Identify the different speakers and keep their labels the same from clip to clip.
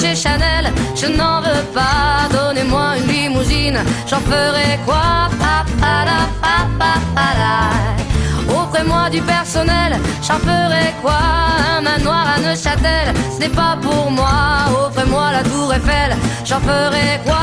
Speaker 1: chez Chanel, je n'en veux pas. Donnez-moi une limousine, j'en ferai quoi? Offrez-moi du personnel, j'en ferai quoi? Un manoir à Neuchâtel, ce n'est pas pour moi. Offrez-moi la tour Eiffel, j'en ferai quoi?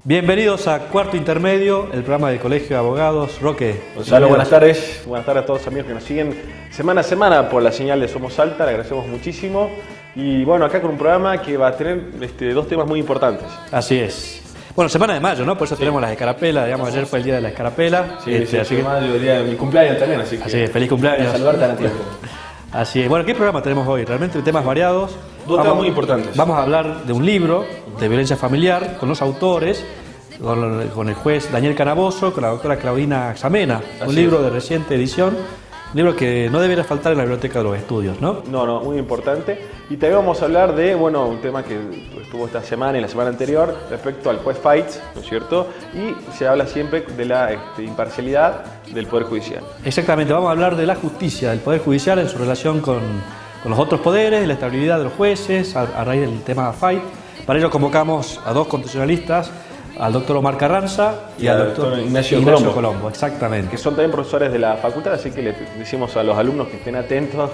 Speaker 2: Bienvenidos a Cuarto Intermedio, el programa del Colegio de Abogados. Roque.
Speaker 3: Gonzalo, buenas tardes. Buenas tardes a todos los amigos que nos siguen semana a semana por la señal de Somos Salta. Le agradecemos muchísimo. Y bueno, acá con un programa que va a tener dos temas muy importantes.
Speaker 2: Así es. Bueno, semana de mayo, ¿no? Por eso tenemos las escarapelas. Digamos, ayer fue el día de la escarapela.
Speaker 3: Sí, así que mayo, el día de mi cumpleaños también. Así que
Speaker 2: feliz cumpleaños.
Speaker 3: Saludarte a tiempo.
Speaker 2: Así es. Bueno, ¿qué programa tenemos hoy? Realmente temas variados.
Speaker 3: Dos temas muy importantes.
Speaker 2: Vamos a hablar de un libro de violencia familiar con los autores, con el juez Daniel Canaboso, con la doctora Claudina Xamena. Un libro de reciente edición, un libro que no debería faltar en la biblioteca de los estudios, ¿no?
Speaker 3: No, muy importante. Y también vamos a hablar de, un tema que estuvo esta semana y la semana anterior respecto al juez Faitz, ¿no es cierto? Y se habla siempre de la imparcialidad del Poder Judicial.
Speaker 2: Exactamente, vamos a hablar de la justicia del Poder Judicial en su relación con los otros poderes, la estabilidad de los jueces, a raíz del tema Faitz. Para ello convocamos a dos constitucionalistas, al doctor Omar Carranza y al doctor Ignacio Colombo. Exactamente.
Speaker 3: Que son también profesores de la facultad, así que le decimos a los alumnos que estén atentos,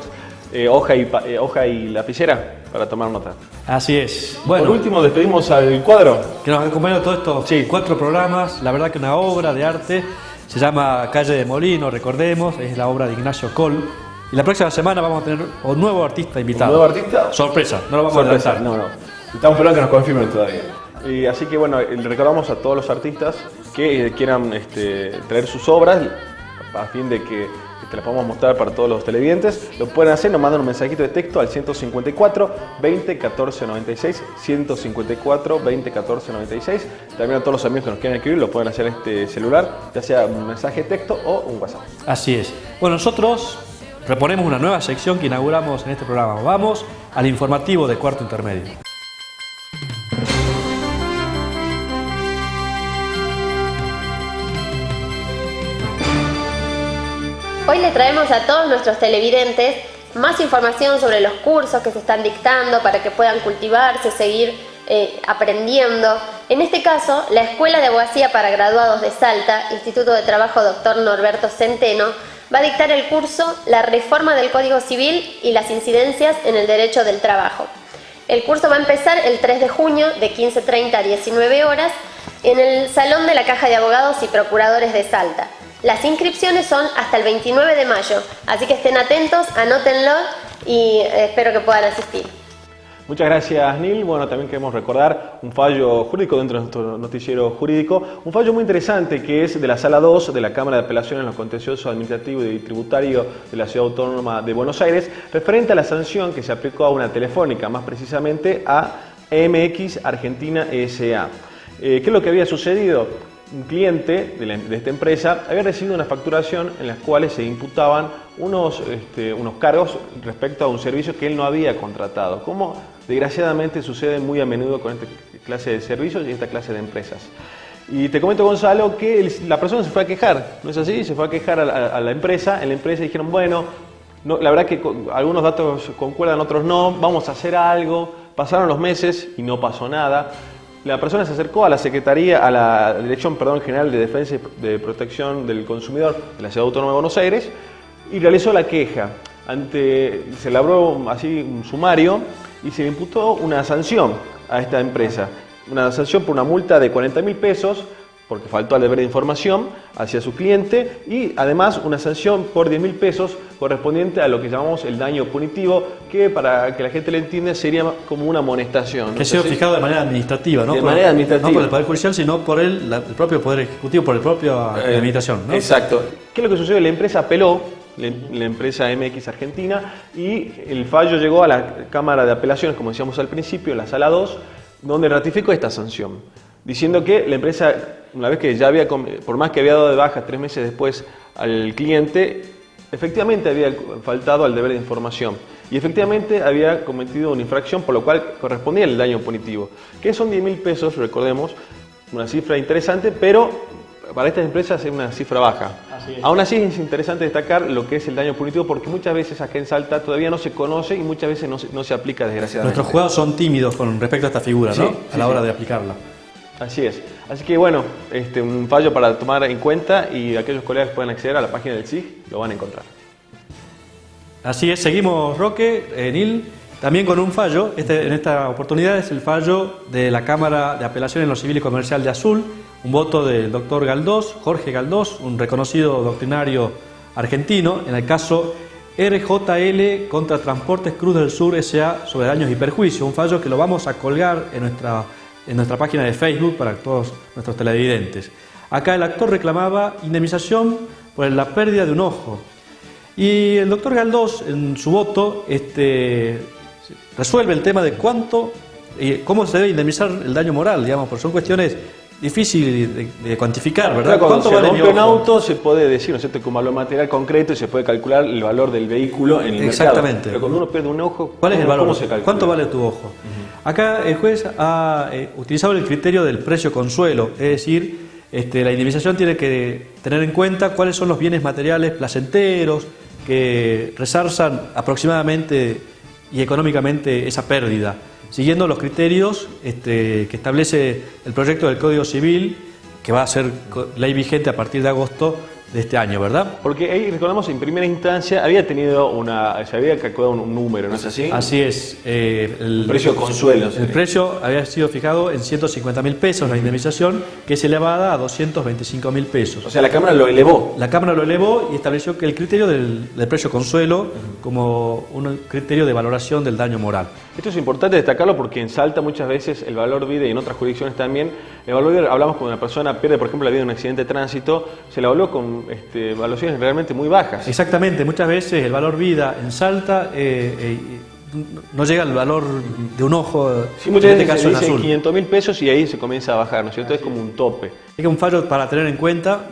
Speaker 3: hoja y lapicera para tomar nota.
Speaker 2: Así es. Bueno,
Speaker 3: por último despedimos al cuadro.
Speaker 2: Que nos acompaña todos estos 4 programas, la verdad que una obra de arte, se llama Calle de Molino, recordemos, es la obra de Ignacio Coll. Y la próxima semana vamos a tener un nuevo artista invitado.
Speaker 3: ¿Un nuevo artista?
Speaker 2: Sorpresa, no lo vamos a adelantar.
Speaker 3: No. Estamos esperando que nos confirmen todavía. Así que bueno, le recordamos a todos los artistas que quieran traer sus obras a fin de que las podamos mostrar para todos los televidentes. Lo pueden hacer, nos mandan un mensajito de texto al 154 20 14 96, 154 20 14 96. También a todos los amigos que nos quieran escribir lo pueden hacer en este celular, ya sea un mensaje de texto o un WhatsApp.
Speaker 2: Así es. Bueno, nosotros reponemos una nueva sección que inauguramos en este programa. Vamos al informativo de Cuarto Intermedio.
Speaker 4: Hoy le traemos a todos nuestros televidentes más información sobre los cursos que se están dictando para que puedan cultivarse, seguir aprendiendo. En este caso, la Escuela de Abogacía para Graduados de Salta, Instituto de Trabajo Dr. Norberto Centeno, va a dictar el curso La Reforma del Código Civil y las incidencias en el derecho del trabajo. El curso va a empezar el 3 de junio de 15:30 a 19 horas en el Salón de la Caja de Abogados y Procuradores de Salta. Las inscripciones son hasta el 29 de mayo, así que estén atentos, anótenlo y espero que puedan asistir.
Speaker 3: Muchas gracias, Nil. Bueno, también queremos recordar un fallo jurídico dentro de nuestro noticiero jurídico, un fallo muy interesante que es de la Sala 2 de la Cámara de Apelaciones en los Contenciosos Administrativo y Tributario de la Ciudad Autónoma de Buenos Aires, referente a la sanción que se aplicó a una telefónica, más precisamente a EMX Argentina S.A. ¿Qué es lo que había sucedido? Un cliente de esta empresa había recibido una facturación en las cuales se imputaban unos cargos respecto a un servicio que él no había contratado, como desgraciadamente sucede muy a menudo con esta clase de servicios y esta clase de empresas. Y te comento, Gonzalo, que la persona se fue a quejar, ¿no es así? Se fue a quejar a la empresa, en la empresa dijeron, bueno, no, la verdad que algunos datos concuerdan, otros no, vamos a hacer algo. Pasaron los meses y no pasó nada. La persona se acercó a la Secretaría, a la Dirección General de Defensa y de Protección del Consumidor de la Ciudad Autónoma de Buenos Aires y realizó la queja. Se elaboró así un sumario y se le imputó una sanción a esta empresa. Una sanción por una multa de 40.000 pesos porque faltó al deber de información hacia su cliente y además una sanción por 10.000 pesos correspondiente a lo que llamamos el daño punitivo, que para que la gente lo entienda sería como una amonestación.
Speaker 2: Que ha sido fijado de manera administrativa, ¿no?
Speaker 3: De manera administrativa.
Speaker 2: No por el Poder Judicial, sino por el propio Poder Ejecutivo, por el propio Administración, ¿no?
Speaker 3: Exacto. ¿Qué es lo que sucedió? La empresa apeló, la empresa MX Argentina, y el fallo llegó a la Cámara de Apelaciones, como decíamos al principio, en la Sala 2, donde ratificó esta sanción, diciendo que la empresa, una vez que ya había, por más que había dado de baja 3 meses después al cliente, efectivamente había faltado al deber de información y efectivamente había cometido una infracción por lo cual correspondía el daño punitivo, que son 10.000 pesos, recordemos, una cifra interesante, pero para estas empresas es una cifra baja. Aún así es interesante destacar lo que es el daño punitivo porque muchas veces acá en Salta todavía no se conoce y muchas veces no se aplica desgraciadamente.
Speaker 2: Nuestros juzgados son tímidos con respecto a esta figura, ¿no? A la hora de aplicarla.
Speaker 3: Así es. Así que bueno, un fallo para tomar en cuenta y aquellos colegas que puedan acceder a la página del SIG lo van a encontrar.
Speaker 2: Así es, seguimos, Roque, Nil, también con un fallo. En esta oportunidad es el fallo de la Cámara de Apelación en lo Civil y Comercial de Azul, un voto del doctor Galdós, Jorge Galdós, un reconocido doctrinario argentino, en el caso RJL contra Transportes Cruz del Sur S.A. sobre daños y perjuicios, un fallo que lo vamos a colgar en nuestra página de Facebook para todos nuestros televidentes. Acá el actor reclamaba indemnización por la pérdida de un ojo. Y el doctor Galdós, en su voto, resuelve el tema de cuánto y cómo se debe indemnizar el daño moral, digamos, porque son cuestiones difíciles de cuantificar, ¿verdad?
Speaker 3: Claro, cuando se rompe un auto se puede decir, ¿no es cierto?, con valor material concreto y se puede calcular el valor del vehículo en el mercado.
Speaker 2: Exactamente.
Speaker 3: Pero cuando uno pierde un ojo,
Speaker 2: ¿cuál es el valor?
Speaker 3: ¿Cómo se calcula?
Speaker 2: ¿Cuánto vale tu ojo? Acá el juez ha utilizado el criterio del precio consuelo, es decir, la indemnización tiene que tener en cuenta cuáles son los bienes materiales placenteros que resarzan aproximadamente y económicamente esa pérdida, siguiendo los criterios que establece el proyecto del Código Civil, que va a ser ley vigente a partir de agosto de este año, ¿verdad?
Speaker 3: Porque ahí, recordamos, en primera instancia se había calculado un número, ¿no es así?
Speaker 2: Así es.
Speaker 3: El precio consuelo.
Speaker 2: El precio había sido fijado en 150.000 pesos, la indemnización, que es elevada a 225.000 pesos.
Speaker 3: O sea, la Cámara lo elevó.
Speaker 2: La Cámara lo elevó y estableció que el criterio del precio consuelo como un criterio de valoración del daño moral.
Speaker 3: Esto es importante destacarlo porque en Salta muchas veces el valor vida y en otras jurisdicciones también, el valor vida, hablamos cuando una persona pierde, por ejemplo, la vida en un accidente de tránsito, se la evaluó con evaluaciones realmente muy bajas.
Speaker 2: Exactamente, muchas veces el valor vida en Salta no llega al valor de un ojo,
Speaker 3: sí, muchas
Speaker 2: en
Speaker 3: veces
Speaker 2: este caso
Speaker 3: se
Speaker 2: en
Speaker 3: dice
Speaker 2: azul.
Speaker 3: 500.000 pesos y ahí se comienza a bajar, ¿no es cierto? Es como un tope.
Speaker 2: Es un fallo para tener en cuenta,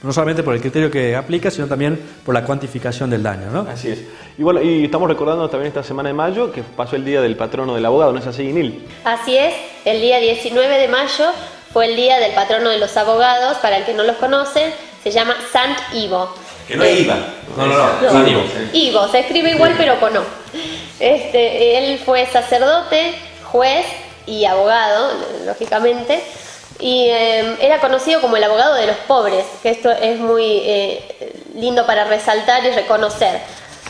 Speaker 2: no solamente por el criterio que aplica, sino también por la cuantificación del daño, ¿no?
Speaker 3: Así es. Y bueno, y estamos recordando también esta semana de mayo que pasó el Día del Patrono del Abogado, ¿no es así, Nil?
Speaker 4: Así es, el día 19 de mayo fue el Día del Patrono de los Abogados. Para el que no los conoce, se llama Sant Ivo.
Speaker 3: Que no es IVA.
Speaker 4: No,
Speaker 3: Sant Ivo.
Speaker 4: Ivo, se escribe igual pero con O. Él fue sacerdote, juez y abogado, lógicamente, y era conocido como el abogado de los pobres, que esto es muy lindo para resaltar y reconocer.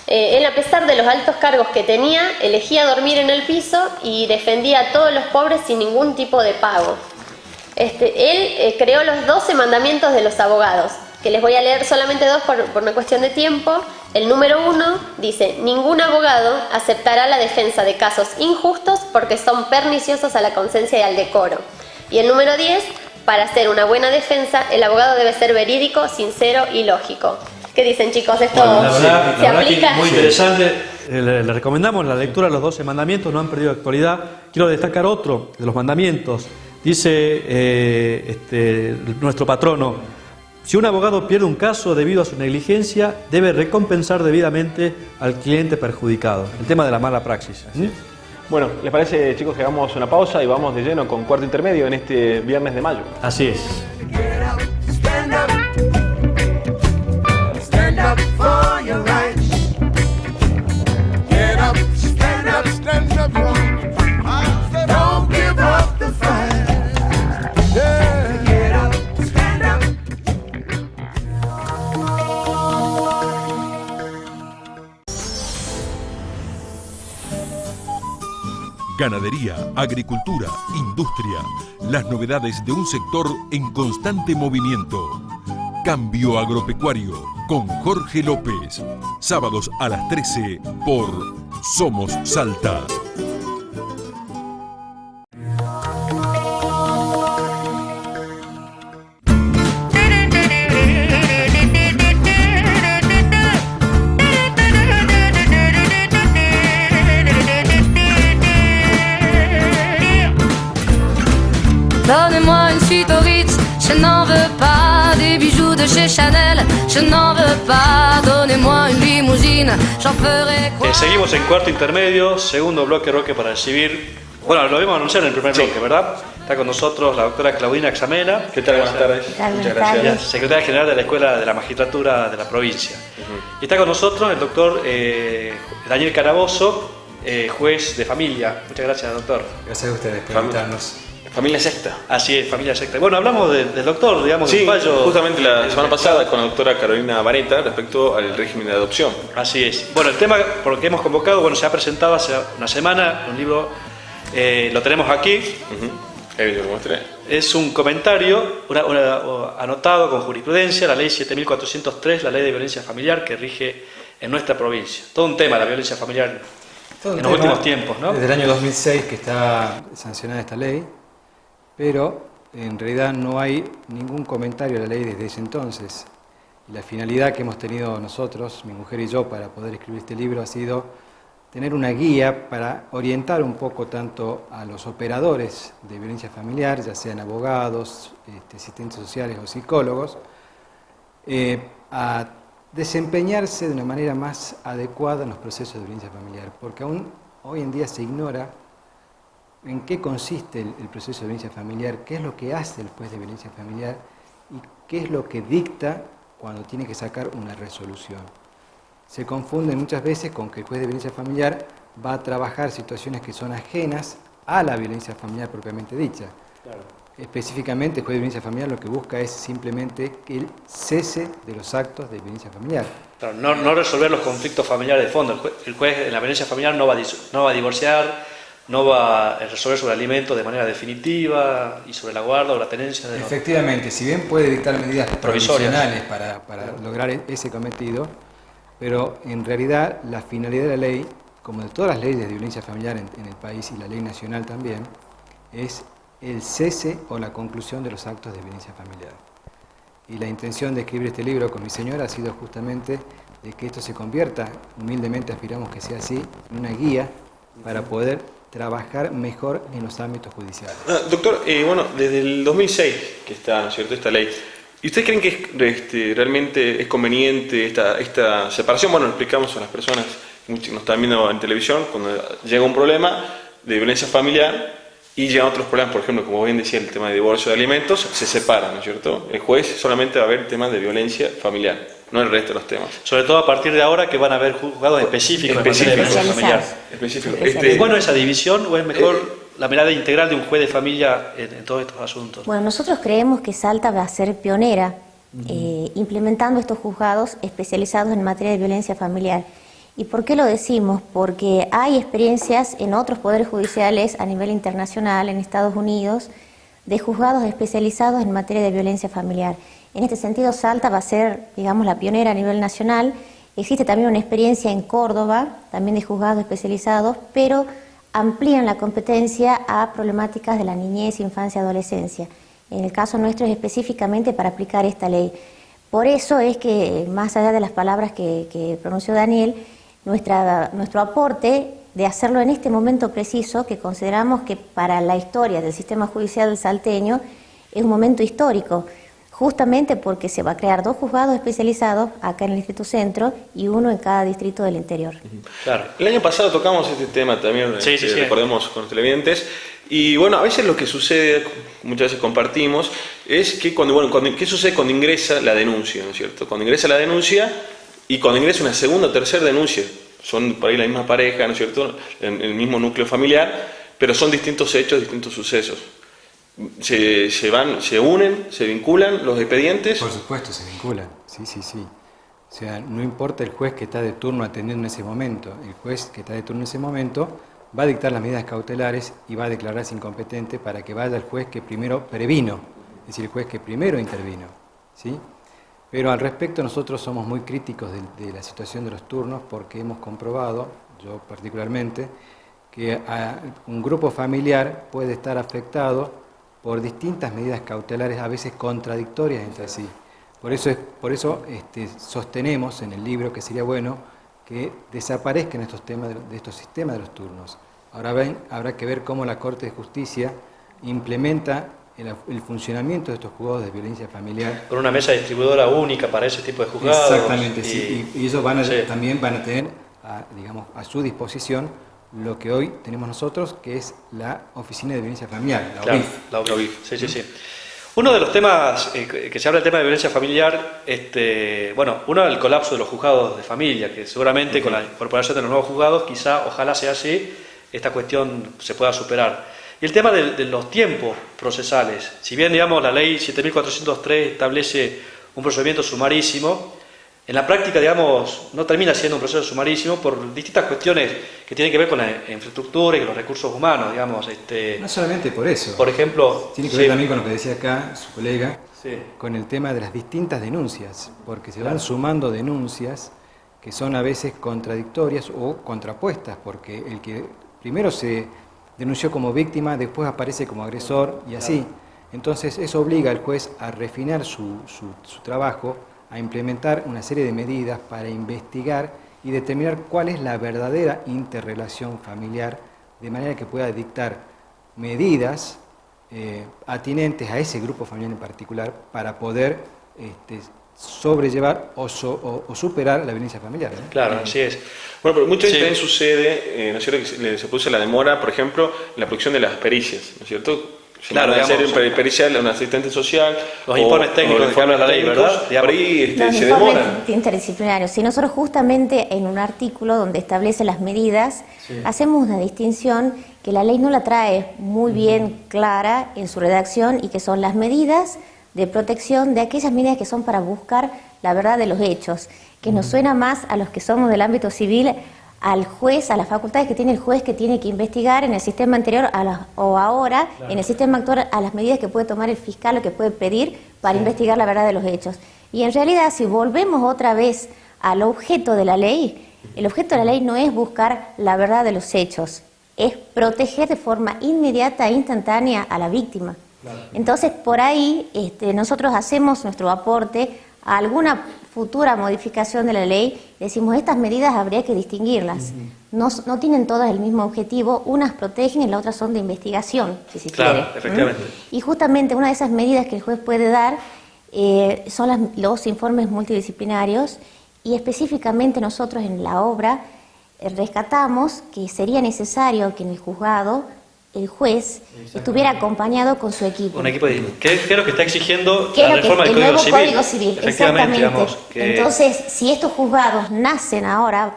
Speaker 4: Él, a pesar de los altos cargos que tenía, elegía dormir en el piso y defendía a todos los pobres sin ningún tipo de pago. Él creó los 12 mandamientos de los abogados, que les voy a leer solamente dos por una cuestión de tiempo. El número 1 dice: ningún abogado aceptará la defensa de casos injustos porque son perniciosos a la conciencia y al decoro. Y el número 10, para hacer una buena defensa, el abogado debe ser verídico, sincero y lógico. ¿Qué dicen, chicos? ¿Esto se aplica?
Speaker 2: Muy interesante. Le recomendamos la lectura de los 12 mandamientos, no han perdido actualidad. Quiero destacar otro de los mandamientos. Dice nuestro patrono: si un abogado pierde un caso debido a su negligencia, debe recompensar debidamente al cliente perjudicado. El tema de la mala praxis.
Speaker 3: Bueno, ¿les parece, chicos, que hagamos una pausa y vamos de lleno con Cuarto Intermedio en este viernes de mayo?
Speaker 2: Así es.
Speaker 5: Stand up for your rights. Get up, stand up, stand up. Don't give up the fight. Yeah. Get up, stand up.
Speaker 6: Ganadería, agricultura, industria. Las novedades de un sector en constante movimiento. Cambio Agropecuario con Jorge López. Sábados a las 13 por Somos Salta.
Speaker 1: Donnez-moi une suite au Ritz, je n'en veux pas des bijoux ou de chez Chanel. Je n'en veux pas, donnez-moi une limousine, j'en ferai quoi.
Speaker 2: Seguimos en cuarto intermedio, segundo bloque roque para recibir. Bueno, lo habíamos anunciado en el primer bloque, ¿verdad? Está con nosotros la doctora Claudina Axamela.
Speaker 3: ¿Qué tal? Buenas tardes.
Speaker 2: Muchas gracias. Secretaria General de la Escuela de la Magistratura de la provincia. Y está con nosotros el doctor Daniel Caraboso, juez de familia. Muchas gracias, doctor.
Speaker 7: Gracias a ustedes por invitarnos.
Speaker 3: Familia secta.
Speaker 2: Así es, familia secta. Bueno, hablamos del doctor, digamos,
Speaker 3: Sí,
Speaker 2: del fallo.
Speaker 3: justamente la semana pasada con la doctora Carolina Vareta respecto al régimen de adopción.
Speaker 2: Así es. Bueno, el tema por el que hemos convocado, bueno, se ha presentado hace una semana, un libro, lo tenemos aquí.
Speaker 3: Lo mostré.
Speaker 2: Es un comentario anotado con jurisprudencia, la ley 7403, la ley de violencia familiar que rige en nuestra provincia. Todo un tema, la violencia familiar en los últimos tiempos, ¿no?
Speaker 7: Desde el año 2006 que está sancionada esta ley, pero en realidad no hay ningún comentario a la ley desde ese entonces. Y la finalidad que hemos tenido nosotros, mi mujer y yo, para poder escribir este libro ha sido tener una guía para orientar un poco tanto a los operadores de violencia familiar, ya sean abogados, asistentes sociales o psicólogos, a desempeñarse de una manera más adecuada en los procesos de violencia familiar, porque aún hoy en día se ignora en qué consiste el proceso de violencia familiar, qué es lo que hace el juez de violencia familiar y qué es lo que dicta cuando tiene que sacar una resolución. Se confunden muchas veces con que el juez de violencia familiar va a trabajar situaciones que son ajenas a la violencia familiar propiamente dicha.
Speaker 2: Claro.
Speaker 7: Específicamente, el juez de violencia familiar lo que busca es simplemente el cese de los actos de violencia familiar.
Speaker 2: Claro, no resolver los conflictos familiares de fondo. El juez en la violencia familiar no va a divorciar, no va a resolver sobre alimentos de manera definitiva y sobre la guarda o la tenencia de los...
Speaker 7: Efectivamente, si bien puede dictar medidas
Speaker 2: Provisorias.
Speaker 7: provisionales para lograr ese cometido, pero en realidad la finalidad de la ley, como de todas las leyes de violencia familiar en el país y la ley nacional también, es el cese o la conclusión de los actos de violencia familiar. Y la intención de escribir este libro con mi señora ha sido justamente de que esto se convierta, humildemente aspiramos que sea así, en una guía para poder trabajar mejor en los ámbitos judiciales.
Speaker 3: Doctor, bueno, desde el 2006 que está, ¿no es cierto?, esta ley. ¿Y ustedes creen que realmente es conveniente esta separación? Bueno, lo explicamos a las personas que nos están viendo en televisión, cuando llega un problema de violencia familiar y llegan otros problemas, por ejemplo, como bien decía, el tema de divorcio de alimentos, se separan, ¿no es cierto? El juez solamente va a ver temas de violencia familiar, no el resto de los temas.
Speaker 2: Sobre todo a partir de ahora que van a haber juzgados específicos en materia de violencia familiar.
Speaker 3: Específico.
Speaker 2: ¿Es bueno esa división o es mejor la mirada integral de un juez de familia en todos estos asuntos?
Speaker 8: Bueno, nosotros creemos que Salta va a ser pionera implementando estos juzgados especializados en materia de violencia familiar. ¿Y por qué lo decimos? Porque hay experiencias en otros poderes judiciales a nivel internacional, en Estados Unidos, de juzgados especializados en materia de violencia familiar. En este sentido, Salta va a ser, digamos, la pionera a nivel nacional. Existe también una experiencia en Córdoba, también de juzgados especializados, pero amplían la competencia a problemáticas de la niñez, infancia, adolescencia. En el caso nuestro es específicamente para aplicar esta ley. Por eso es que, más allá de las palabras que pronunció Daniel, nuestro aporte de hacerlo en este momento preciso, que consideramos que para la historia del sistema judicial del salteño es un momento histórico, justamente porque se va a crear 2 juzgados especializados acá en el Distrito Centro y 1 en cada distrito del interior.
Speaker 3: Claro. El año pasado tocamos este tema también,
Speaker 2: sí.
Speaker 3: recordemos con los televidentes, y bueno, a veces lo que sucede, muchas veces compartimos, es que ¿qué sucede cuando ingresa la denuncia, ¿no es cierto? Cuando ingresa la denuncia y cuando ingresa una segunda o tercera denuncia, son por ahí la misma pareja, ¿no es cierto?, el mismo núcleo familiar, pero son distintos hechos, distintos sucesos. Se unen, se vinculan los expedientes.
Speaker 7: Por supuesto, se vinculan, sí. O sea, no importa el juez que está de turno atendiendo en ese momento, el juez que está de turno en ese momento va a dictar las medidas cautelares y va a declararse incompetente para que vaya el juez que primero previno, es decir, el juez que primero intervino, ¿sí? Pero al respecto nosotros somos muy críticos de la situación de los turnos porque hemos comprobado, yo particularmente, que un grupo familiar puede estar afectado por distintas medidas cautelares, a veces contradictorias entre sí. Por eso sostenemos en el libro que sería bueno que desaparezcan estos temas de estos sistemas de los turnos. Ahora bien, habrá que ver cómo la Corte de Justicia implementa el funcionamiento de estos juzgados de violencia familiar.
Speaker 2: Con una mesa distribuidora única para ese tipo de juzgados.
Speaker 7: Exactamente, sí. Y ellos
Speaker 2: sí.
Speaker 7: también van a tener, digamos, a su disposición lo que hoy tenemos nosotros, que es la Oficina de Violencia Familiar, la
Speaker 2: claro,
Speaker 7: OVIF.
Speaker 2: La OVIF, sí, sí, sí. Uno de los temas que se habla del tema de violencia familiar, bueno, uno el colapso de los juzgados de familia, que seguramente con la incorporación de los nuevos juzgados, quizá, ojalá sea así, esta cuestión se pueda superar. Y el tema de los tiempos procesales, si bien, digamos, la ley 7403 establece un procedimiento sumarísimo, en la práctica, digamos, no termina siendo un proceso sumarísimo por distintas cuestiones que tienen que ver con la infraestructura y con los recursos humanos, digamos.
Speaker 7: No solamente por eso.
Speaker 2: Por ejemplo...
Speaker 7: Tiene que ver también con lo que decía acá su colega,
Speaker 2: sí,
Speaker 7: con el tema de las distintas denuncias, porque se van sumando denuncias que son a veces contradictorias o contrapuestas, porque el que primero se denunció como víctima, después aparece como agresor y así. Entonces eso obliga al juez a refinar su trabajo, a implementar una serie de medidas para investigar y determinar cuál es la verdadera interrelación familiar, de manera que pueda dictar medidas atinentes a ese grupo familiar en particular para poder sobrellevar o superar la violencia familiar, ¿no?
Speaker 2: Claro, así es.
Speaker 3: Bueno, pero muchas veces
Speaker 2: Sí.
Speaker 3: también sucede, ¿no es cierto?, que se produce la demora, por ejemplo, en la producción de las pericias, ¿no es cierto?
Speaker 2: Claro,
Speaker 3: hacer
Speaker 2: digamos,
Speaker 3: un pericial, un asistente social.
Speaker 2: Los informes técnicos que habla la ley, ¿verdad?
Speaker 3: Por ahí
Speaker 8: Los
Speaker 3: se
Speaker 8: informes
Speaker 3: demoran.
Speaker 8: interdisciplinarios. Si nosotros justamente en un artículo donde establece las medidas, hacemos una distinción que la ley no la trae muy bien clara en su redacción y que son las medidas de protección de aquellas medidas que son para buscar la verdad de los hechos, que nos suena más a los que somos del ámbito civil, al juez, a las facultades que tiene el juez que tiene que investigar en el sistema anterior o ahora, en el sistema actual, a las medidas que puede tomar el fiscal o que puede pedir para investigar la verdad de los hechos. Y en realidad, si volvemos otra vez al objeto de la ley, el objeto de la ley no es buscar la verdad de los hechos, es proteger de forma inmediata e instantánea a la víctima. Entonces, por ahí nosotros hacemos nuestro aporte a alguna futura modificación de la ley, decimos estas medidas habría que distinguirlas. No tienen todas el mismo objetivo, unas protegen y las otras son de investigación, si se quiere.
Speaker 2: Claro, efectivamente.
Speaker 8: Y justamente una de esas medidas que el juez puede dar son los informes multidisciplinarios, y específicamente nosotros en la obra rescatamos que sería necesario que en el juzgado el juez estuviera acompañado con su equipo.
Speaker 2: Un equipo de... ¿Qué es lo que está exigiendo
Speaker 8: ¿Qué es
Speaker 2: la
Speaker 8: lo que
Speaker 2: reforma del
Speaker 8: el nuevo
Speaker 2: Código
Speaker 8: Código Civil?
Speaker 2: Efectivamente,
Speaker 8: Exactamente.
Speaker 2: digamos, que...
Speaker 8: Entonces, si estos juzgados nacen ahora,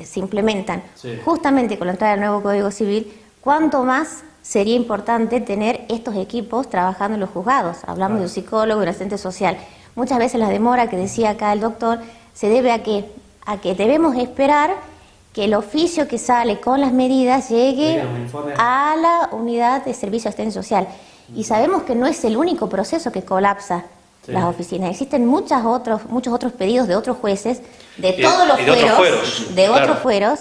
Speaker 8: se implementan justamente con la entrada del nuevo Código Civil, ¿cuánto más sería importante tener estos equipos trabajando en los juzgados? Hablamos de un psicólogo y un asistente social. Muchas veces la demora que decía acá el doctor se debe a que debemos esperar que el oficio que sale con las medidas llegue a la unidad de servicio de asistencia social. Y sabemos que no es el único proceso que colapsa las oficinas. Existen muchos otros pedidos de otros jueces, de todos los fueros, de otros fueros,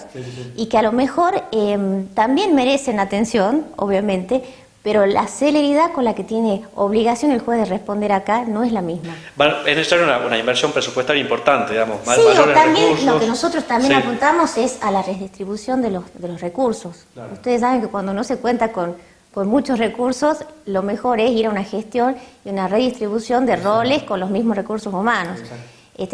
Speaker 8: y que a lo mejor también merecen atención, obviamente, pero la celeridad con la que tiene obligación el juez de responder acá no es la misma.
Speaker 2: Es necesaria una inversión presupuestaria importante, digamos.
Speaker 8: Sí, o también
Speaker 2: recursos.
Speaker 8: lo que nosotros también apuntamos es a la redistribución de los recursos. Claro. Ustedes saben que cuando no se cuenta con muchos recursos, lo mejor es ir a una gestión y una redistribución de roles con los mismos recursos humanos.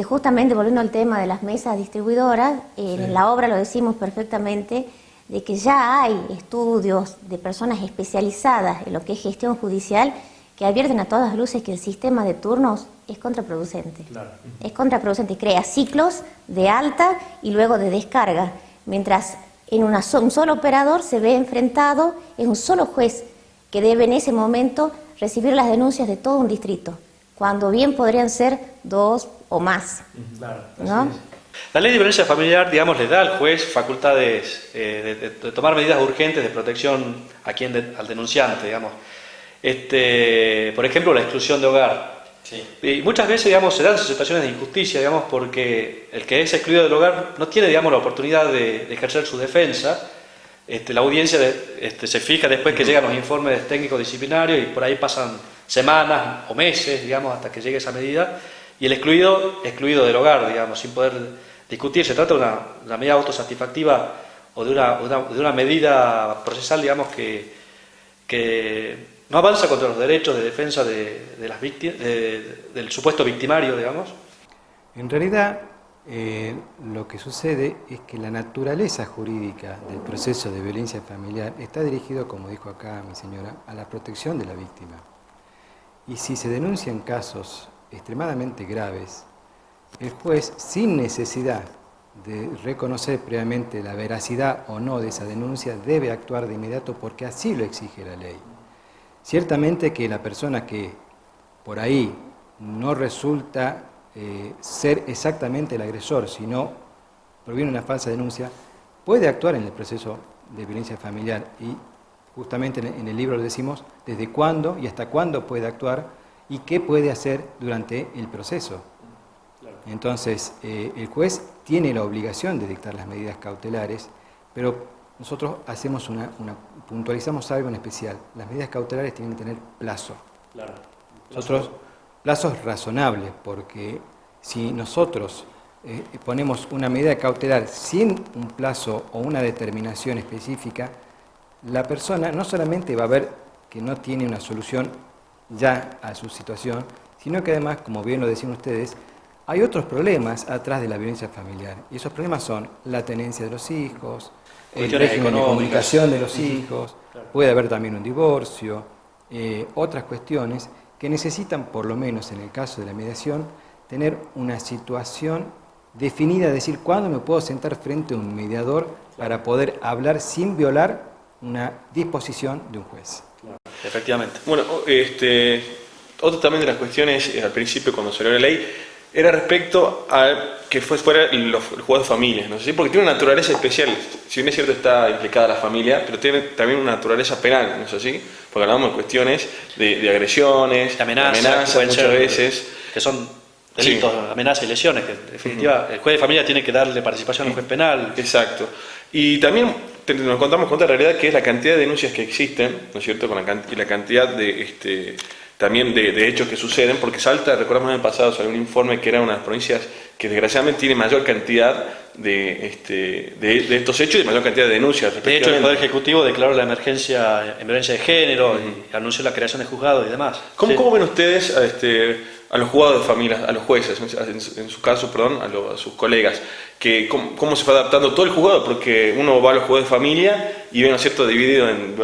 Speaker 8: Justamente volviendo al tema de las mesas distribuidoras, en la obra lo decimos perfectamente, de que ya hay estudios de personas especializadas en lo que es gestión judicial que advierten a todas luces que el sistema de turnos es contraproducente. Claro. Es contraproducente y crea ciclos de alta y luego de descarga, mientras en un solo operador se ve enfrentado, es un solo juez que debe en ese momento recibir las denuncias de todo un distrito, cuando bien podrían ser 2 o más. Claro, ¿no?
Speaker 2: La ley de violencia familiar, digamos, le da al juez facultades de tomar medidas urgentes de protección al denunciante, digamos. Por ejemplo, la exclusión de hogar. Sí. Y muchas veces, digamos, se dan situaciones de injusticia, digamos, porque el que es excluido del hogar no tiene, digamos, la oportunidad de ejercer su defensa. La audiencia se fija después que llegan los informes técnicos disciplinarios y por ahí pasan semanas o meses, digamos, hasta que llegue esa medida. Y el excluido del hogar, digamos, sin poder discutir. Se trata de una medida autosatisfactiva o de una medida procesal, digamos, que no avanza contra los derechos de defensa de las víctimas, del supuesto victimario, digamos.
Speaker 7: En realidad, lo que sucede es que la naturaleza jurídica del proceso de violencia familiar está dirigido, como dijo acá mi señora, a la protección de la víctima. Y si se denuncian casos extremadamente graves, el juez, sin necesidad de reconocer previamente la veracidad o no de esa denuncia, debe actuar de inmediato porque así lo exige la ley. Ciertamente que la persona que por ahí no resulta ser exactamente el agresor, sino proviene una falsa denuncia, puede actuar en el proceso de violencia familiar y justamente en el libro le decimos desde cuándo y hasta cuándo puede actuar y qué puede hacer durante el proceso. Entonces, el juez tiene la obligación de dictar las medidas cautelares, pero nosotros hacemos puntualizamos algo en especial. Las medidas cautelares tienen que tener plazo.
Speaker 2: Claro.
Speaker 7: Nosotros, plazos razonables, porque si nosotros ponemos una medida cautelar sin un plazo o una determinación específica, la persona no solamente va a ver que no tiene una solución ya a su situación, sino que además, como bien lo decían ustedes, hay otros problemas atrás de la violencia familiar. Y esos problemas son la tenencia de los hijos, el régimen de comunicación de los hijos, puede haber también un divorcio, otras cuestiones que necesitan, por lo menos en el caso de la mediación, tener una situación definida, es decir, cuándo me puedo sentar frente a un mediador para poder hablar sin violar una disposición de un juez.
Speaker 2: Claro. Efectivamente.
Speaker 3: Bueno, otra también de las cuestiones al principio cuando salió la ley era respecto a que fuera los juegos de familia, ¿no? ¿Sí? Porque tiene una naturaleza especial. Si bien es cierto está implicada la familia, pero tiene también una naturaleza penal, ¿no es así? Porque hablamos de cuestiones de agresiones, de amenazas muchas veces.
Speaker 2: Que son delitos, sí, amenazas y lesiones, que en definitiva el juez de familia tiene que darle participación al juez penal.
Speaker 3: Exacto. Y también nos contamos con la realidad que es la cantidad de denuncias que existen, ¿no es cierto? Y la cantidad de también de hechos que suceden, porque Salta, recordamos en el pasado, salió un informe que era una de las provincias que desgraciadamente tiene mayor cantidad de estos hechos y mayor cantidad de denuncias.
Speaker 2: De hecho, el Poder Ejecutivo declaró la emergencia en violencia de género y anunció la creación de juzgados y demás.
Speaker 3: ¿Cómo ven ustedes a los juzgados de familia, a los jueces, en su caso, perdón, a sus colegas, que cómo se fue adaptando todo el juzgado? Porque uno va a los juzgados de familia y ve, ¿no es cierto?, dividido en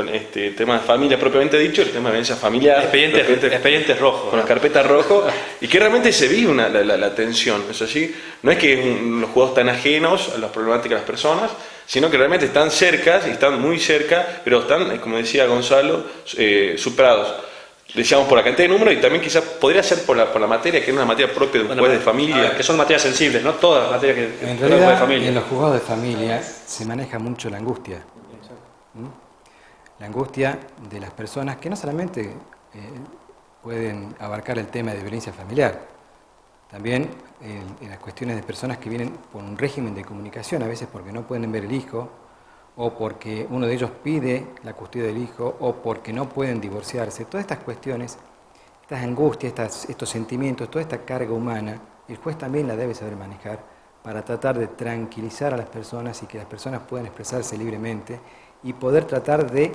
Speaker 3: tema de familia propiamente dicho, el tema de violencia familiar,
Speaker 2: expedientes rojos,
Speaker 3: con las carpetas rojas, y que realmente se vive la tensión, ¿es así? No es que los juzgados están ajenos a las problemáticas de las personas, sino que realmente están cerca, y están muy cerca, pero están, como decía Gonzalo, superados. Decíamos por la cantidad de números y también quizás podría ser por la materia, que es una materia propia de un juez de familia.
Speaker 2: Que son materias sensibles, no todas las materias que
Speaker 7: en realidad, de familia. En los juzgados de familia se maneja mucho la angustia. La angustia de las personas que no solamente pueden abarcar el tema de violencia familiar, también en las cuestiones de personas que vienen por un régimen de comunicación, a veces porque no pueden ver el hijo, o porque uno de ellos pide la custodia del hijo, o porque no pueden divorciarse. Todas estas cuestiones, estas angustias, estos sentimientos, toda esta carga humana, el juez también la debe saber manejar para tratar de tranquilizar a las personas y que las personas puedan expresarse libremente y poder tratar de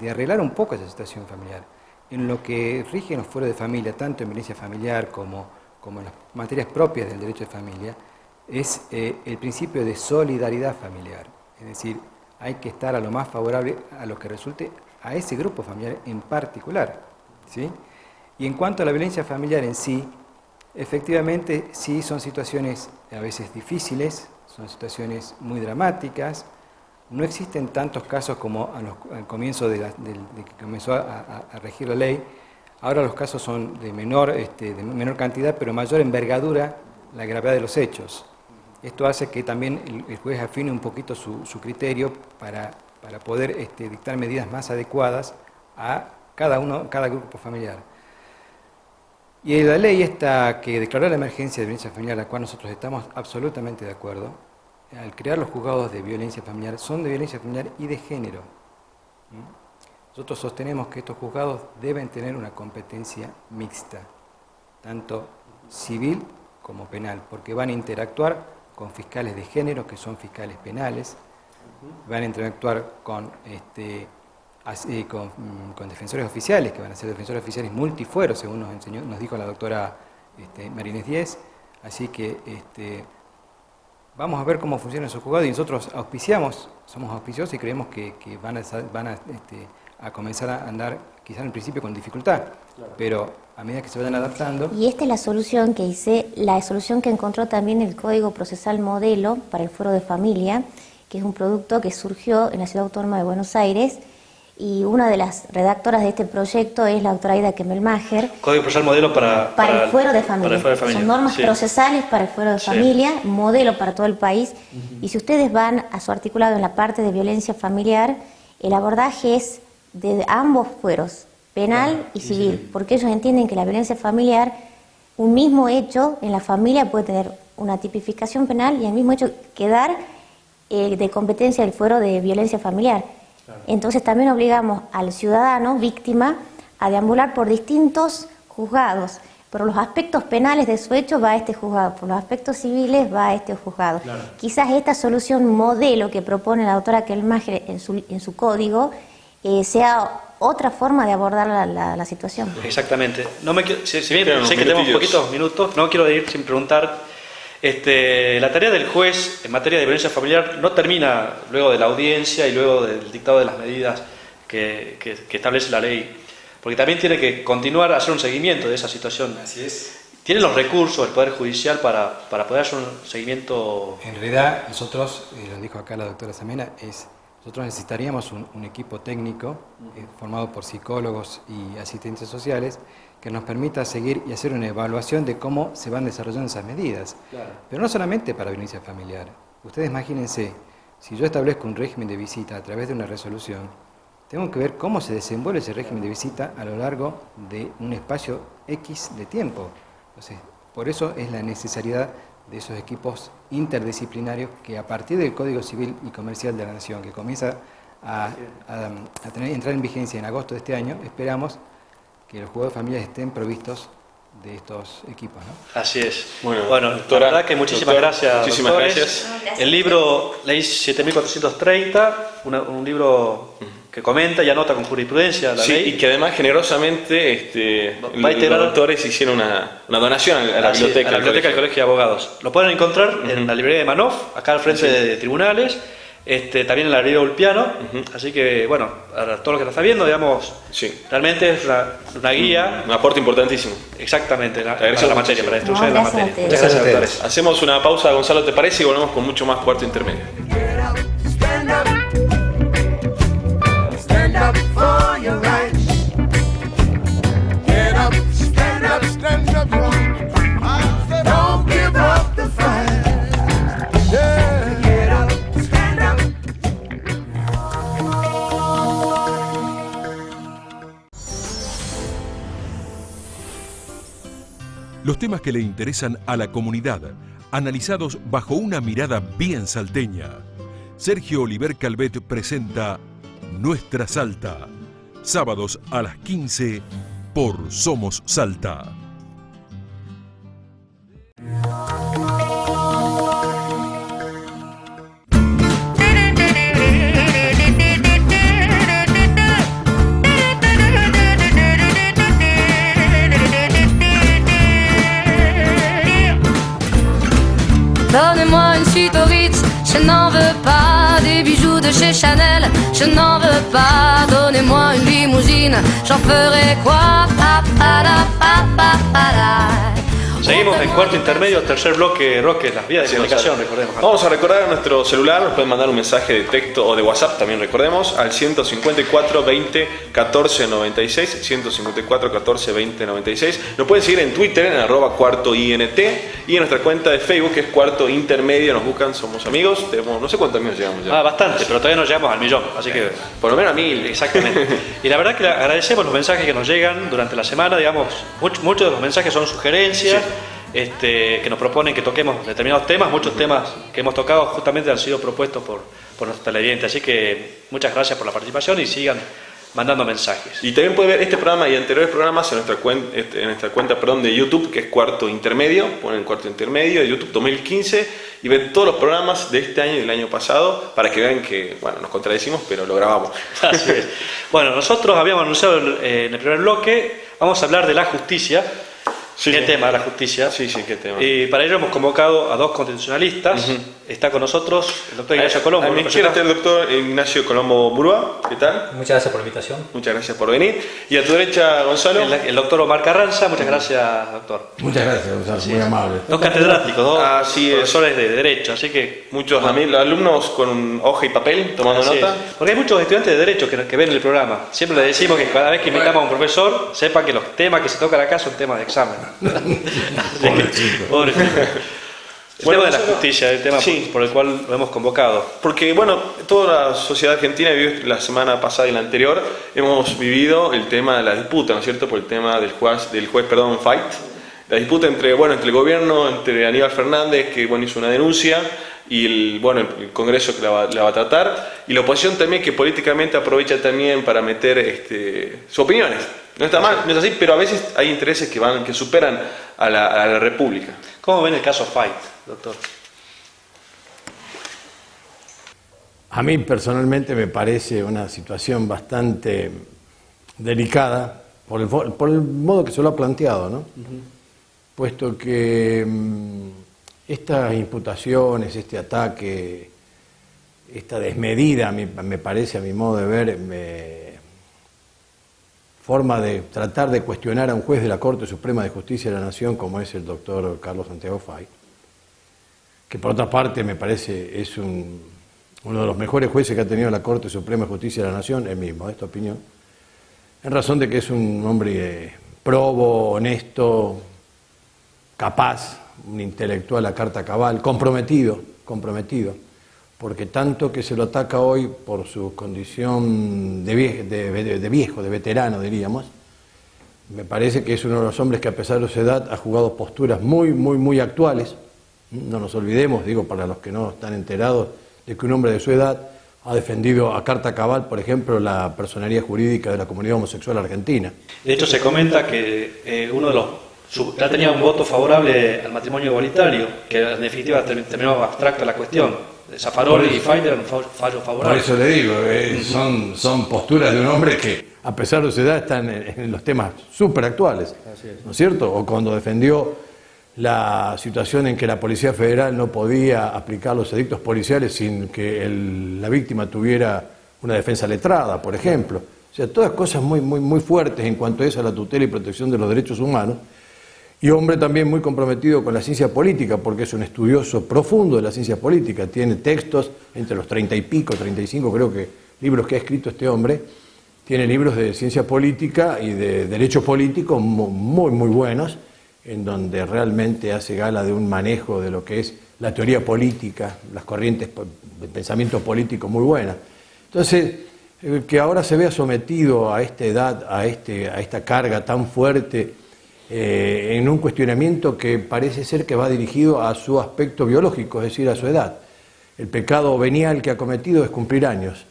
Speaker 7: arreglar un poco esa situación familiar. En lo que rige los fueros de familia, tanto en violencia familiar como en las materias propias del derecho de familia, es el principio de solidaridad familiar. Es decir, hay que estar a lo más favorable a lo que resulte a ese grupo familiar en particular, ¿sí? Y en cuanto a la violencia familiar en sí, efectivamente sí son situaciones a veces difíciles, son situaciones muy dramáticas. No existen tantos casos como al comienzo de que comenzó a regir la ley. Ahora los casos son de menor cantidad, pero mayor envergadura la gravedad de los hechos. Esto hace que también el juez afine un poquito su criterio para poder dictar medidas más adecuadas a cada grupo familiar. Y la ley esta que declaró la emergencia de violencia familiar, a la cual nosotros estamos absolutamente de acuerdo, al crear los juzgados de violencia familiar, son de violencia familiar y de género. Nosotros sostenemos que estos juzgados deben tener una competencia mixta, tanto civil como penal, porque van a interactuar con fiscales de género, que son fiscales penales, van a interactuar con con defensores oficiales, que van a ser defensores oficiales multifueros, según nos dijo la doctora Marinés Díez. Así que vamos a ver cómo funciona su juzgado, y nosotros somos auspiciosos y creemos que van a comenzar a andar quizás en principio con dificultad, pero a medida que se vayan adaptando.
Speaker 8: Y esta es la solución que la solución que encontró también el Código Procesal Modelo para el Fuero de Familia, que es un producto que surgió en la Ciudad Autónoma de Buenos Aires, y una de las redactoras de este proyecto es la doctora Aida Kemmelmacher.
Speaker 2: Código Procesal Modelo para
Speaker 8: el fuero de familia. Son normas procesales para el fuero de familia, modelo para todo el país. Y si ustedes van a su articulado en la parte de violencia familiar, el abordaje es de ambos fueros, penal y civil, porque ellos entienden que la violencia familiar, un mismo hecho en la familia puede tener una tipificación penal y el mismo hecho quedar de competencia del fuero de violencia familiar. Entonces también obligamos al ciudadano víctima a deambular por distintos juzgados. Por los aspectos penales de su hecho va a este juzgado, por los aspectos civiles va a este juzgado. Claro. Quizás esta solución modelo que propone la doctora Kemmelmacher en su código sea otra forma de abordar la situación.
Speaker 2: Exactamente. No me quiero, si bien sé que tenemos poquitos minutos, no quiero ir sin preguntar. La tarea del juez en materia de violencia familiar no termina luego de la audiencia y luego del dictado de las medidas que establece la ley, porque también tiene que continuar a hacer un seguimiento de esa situación. Así es. ¿Tiene los recursos el Poder Judicial para poder hacer un seguimiento?
Speaker 7: En realidad, nosotros, lo dijo acá la doctora Samena, nosotros necesitaríamos un equipo técnico formado por psicólogos y asistentes sociales que nos permita seguir y hacer una evaluación de cómo se van desarrollando esas medidas. Claro. Pero no solamente para violencia familiar. Ustedes imagínense, si yo establezco un régimen de visita a través de una resolución, tengo que ver cómo se desenvuelve ese régimen de visita a lo largo de un espacio X de tiempo. Entonces, por eso es la necesidad de esos equipos interdisciplinarios que a partir del Código Civil y Comercial de la Nación, que comienza a entrar en vigencia en agosto de este año, esperamos que los juzgados de familia estén provistos de estos equipos, ¿no?
Speaker 2: Así es. Bueno, doctora, la verdad que muchísimas gracias.
Speaker 3: Muchísimas gracias.
Speaker 2: El libro Ley 7430, un libro que comenta y anota con jurisprudencia la ley.
Speaker 3: Y que además generosamente los doctores hicieron una donación a la biblioteca
Speaker 2: del Colegio de Abogados. Lo pueden encontrar en la librería de Manoff, acá al frente de tribunales. También en la librería Ulpiano, así que bueno, a todo lo que nos está viendo, digamos, realmente es una guía.
Speaker 3: Un aporte importantísimo.
Speaker 2: Exactamente, para la materia, para la instrucción de la materia.
Speaker 3: Muchas gracias, doctores. Hacemos una pausa, Gonzalo, ¿te parece? Y volvemos con mucho más Cuarto Intermedio.
Speaker 5: Stand up for your rights. Get up, stand up, stand up. Don't give up the fight. Yeah.
Speaker 6: Los temas que le interesan a la comunidad, analizados bajo una mirada bien salteña. Sergio Oliver Calvet presenta Nuestra Salta, sábados a las 15 por Somos Salta.
Speaker 1: Donnez-moi une suite au Ritz, je n'en veux pas. Des bijoux de chez Chanel, je n'en veux pas. Donnez-moi une limousine, j'en ferai quoi?
Speaker 2: Seguimos en Cuarto Intermedio, tercer bloque, Roque, las vías de comunicación, recordemos.
Speaker 3: Vamos a recordar a nuestro celular, nos pueden mandar un mensaje de texto o de WhatsApp, también recordemos, al 154 20 14 96, 154 14 20 96. Nos pueden seguir en Twitter, en @cuartoINT, y en nuestra cuenta de Facebook, que es Cuarto Intermedio, nos buscan, somos amigos, tenemos, no sé cuántos amigos llegamos ya.
Speaker 2: Bastante, pero todavía no llegamos al millón, así que...
Speaker 3: Por lo menos a 1000.
Speaker 2: Exactamente. Y la verdad que agradecemos los mensajes que nos llegan durante la semana, digamos, muchos de los mensajes son sugerencias, que nos proponen que toquemos determinados temas. Muchos temas que hemos tocado justamente han sido propuestos por nuestros televidentes, así que muchas gracias por la participación y sigan mandando mensajes.
Speaker 3: Y también puede ver este programa y anteriores programas en nuestra cuenta de YouTube, que es Cuarto Intermedio. Ponen Cuarto Intermedio de YouTube 2015 y ven todos los programas de este año y del año pasado para que vean que, bueno, nos contradecimos, pero lo grabamos.
Speaker 2: Así es. Bueno, nosotros habíamos anunciado en el primer bloque, vamos a hablar de la justicia.
Speaker 3: Sí,
Speaker 2: ¿Qué
Speaker 3: sí.
Speaker 2: tema de la justicia?
Speaker 3: Sí, qué tema.
Speaker 2: Y para ello hemos convocado a dos constitucionalistas. Está con nosotros el doctor Ignacio Colombo.
Speaker 3: A mi izquierda está el doctor Ignacio Colombo Burúa. ¿Qué tal?
Speaker 9: Muchas gracias por la invitación.
Speaker 3: Muchas gracias por venir. Y a tu derecha, Gonzalo.
Speaker 2: El doctor Omar Carranza. Muchas gracias, doctor.
Speaker 10: Muchas gracias, Gonzalo, muy amable.
Speaker 2: Dos catedráticos, dos
Speaker 3: Así es.
Speaker 2: profesores de Derecho, así que...
Speaker 3: Muchos alumnos con hoja y papel tomando
Speaker 2: Así
Speaker 3: nota.
Speaker 2: es. Porque hay muchos estudiantes de Derecho que ven el programa. Siempre les decimos que cada vez que invitamos a un profesor, sepa que los temas que se tocan acá son temas de examen. Pobre chico. El tema de la justicia, el tema por el cual lo hemos convocado.
Speaker 3: Porque, bueno, toda la sociedad argentina vivió la semana pasada y la anterior, hemos vivido el tema de la disputa, ¿no es cierto? Por el tema del juez Fight. La disputa entre el gobierno, entre Aníbal Fernández, que hizo una denuncia, y el Congreso que la va a tratar, y la oposición también, que políticamente aprovecha también para meter sus opiniones. No está mal, no es así, pero a veces hay intereses que superan a la República.
Speaker 2: ¿Cómo ven el caso Fight, doctor?
Speaker 10: A mí personalmente me parece una situación bastante delicada por el modo que se lo ha planteado, ¿no? Puesto que estas imputaciones, este ataque, esta desmedida, me parece, a mi modo de ver, forma de tratar de cuestionar a un juez de la Corte Suprema de Justicia de la Nación, como es el doctor Carlos Santiago Fay, que por otra parte me parece es uno de los mejores jueces que ha tenido la Corte Suprema de Justicia de la Nación, él mismo, esta opinión, en razón de que es un hombre probo, honesto, capaz, un intelectual a carta cabal, comprometido, porque tanto que se lo ataca hoy por su condición de viejo, de veterano, diríamos, me parece que es uno de los hombres que a pesar de su edad ha jugado posturas muy actuales. No nos olvidemos, digo, para los que no están enterados, de que un hombre de su edad ha defendido a carta cabal, por ejemplo, la personería jurídica de la comunidad homosexual argentina.
Speaker 2: De hecho, se comenta que uno de los... ya tenía un voto favorable al matrimonio igualitario, que en definitiva terminó abstracta la cuestión. Zaffaroni y Fay eran un fallo favorable.
Speaker 10: Por eso le digo, son posturas de un hombre que, a pesar de su edad, están en los temas súper actuales, ¿no es cierto? O cuando defendió la situación en que la Policía Federal no podía aplicar los edictos policiales sin que la víctima tuviera una defensa letrada, por ejemplo. O sea, todas cosas muy fuertes en cuanto a eso, a la tutela y protección de los derechos humanos. Y hombre también muy comprometido con la ciencia política, porque es un estudioso profundo de la ciencia política. Tiene textos, entre los 30 y pico, 35 creo que, libros que ha escrito este hombre. Tiene libros de ciencia política y de derecho político muy buenos, en donde realmente hace gala de un manejo de lo que es la teoría política, las corrientes de pensamiento político muy buenas. Entonces, que ahora se vea sometido a esta edad, a esta carga tan fuerte, en un cuestionamiento que parece ser que va dirigido a su aspecto biológico, es decir, a su edad. El pecado venial que ha cometido es cumplir años.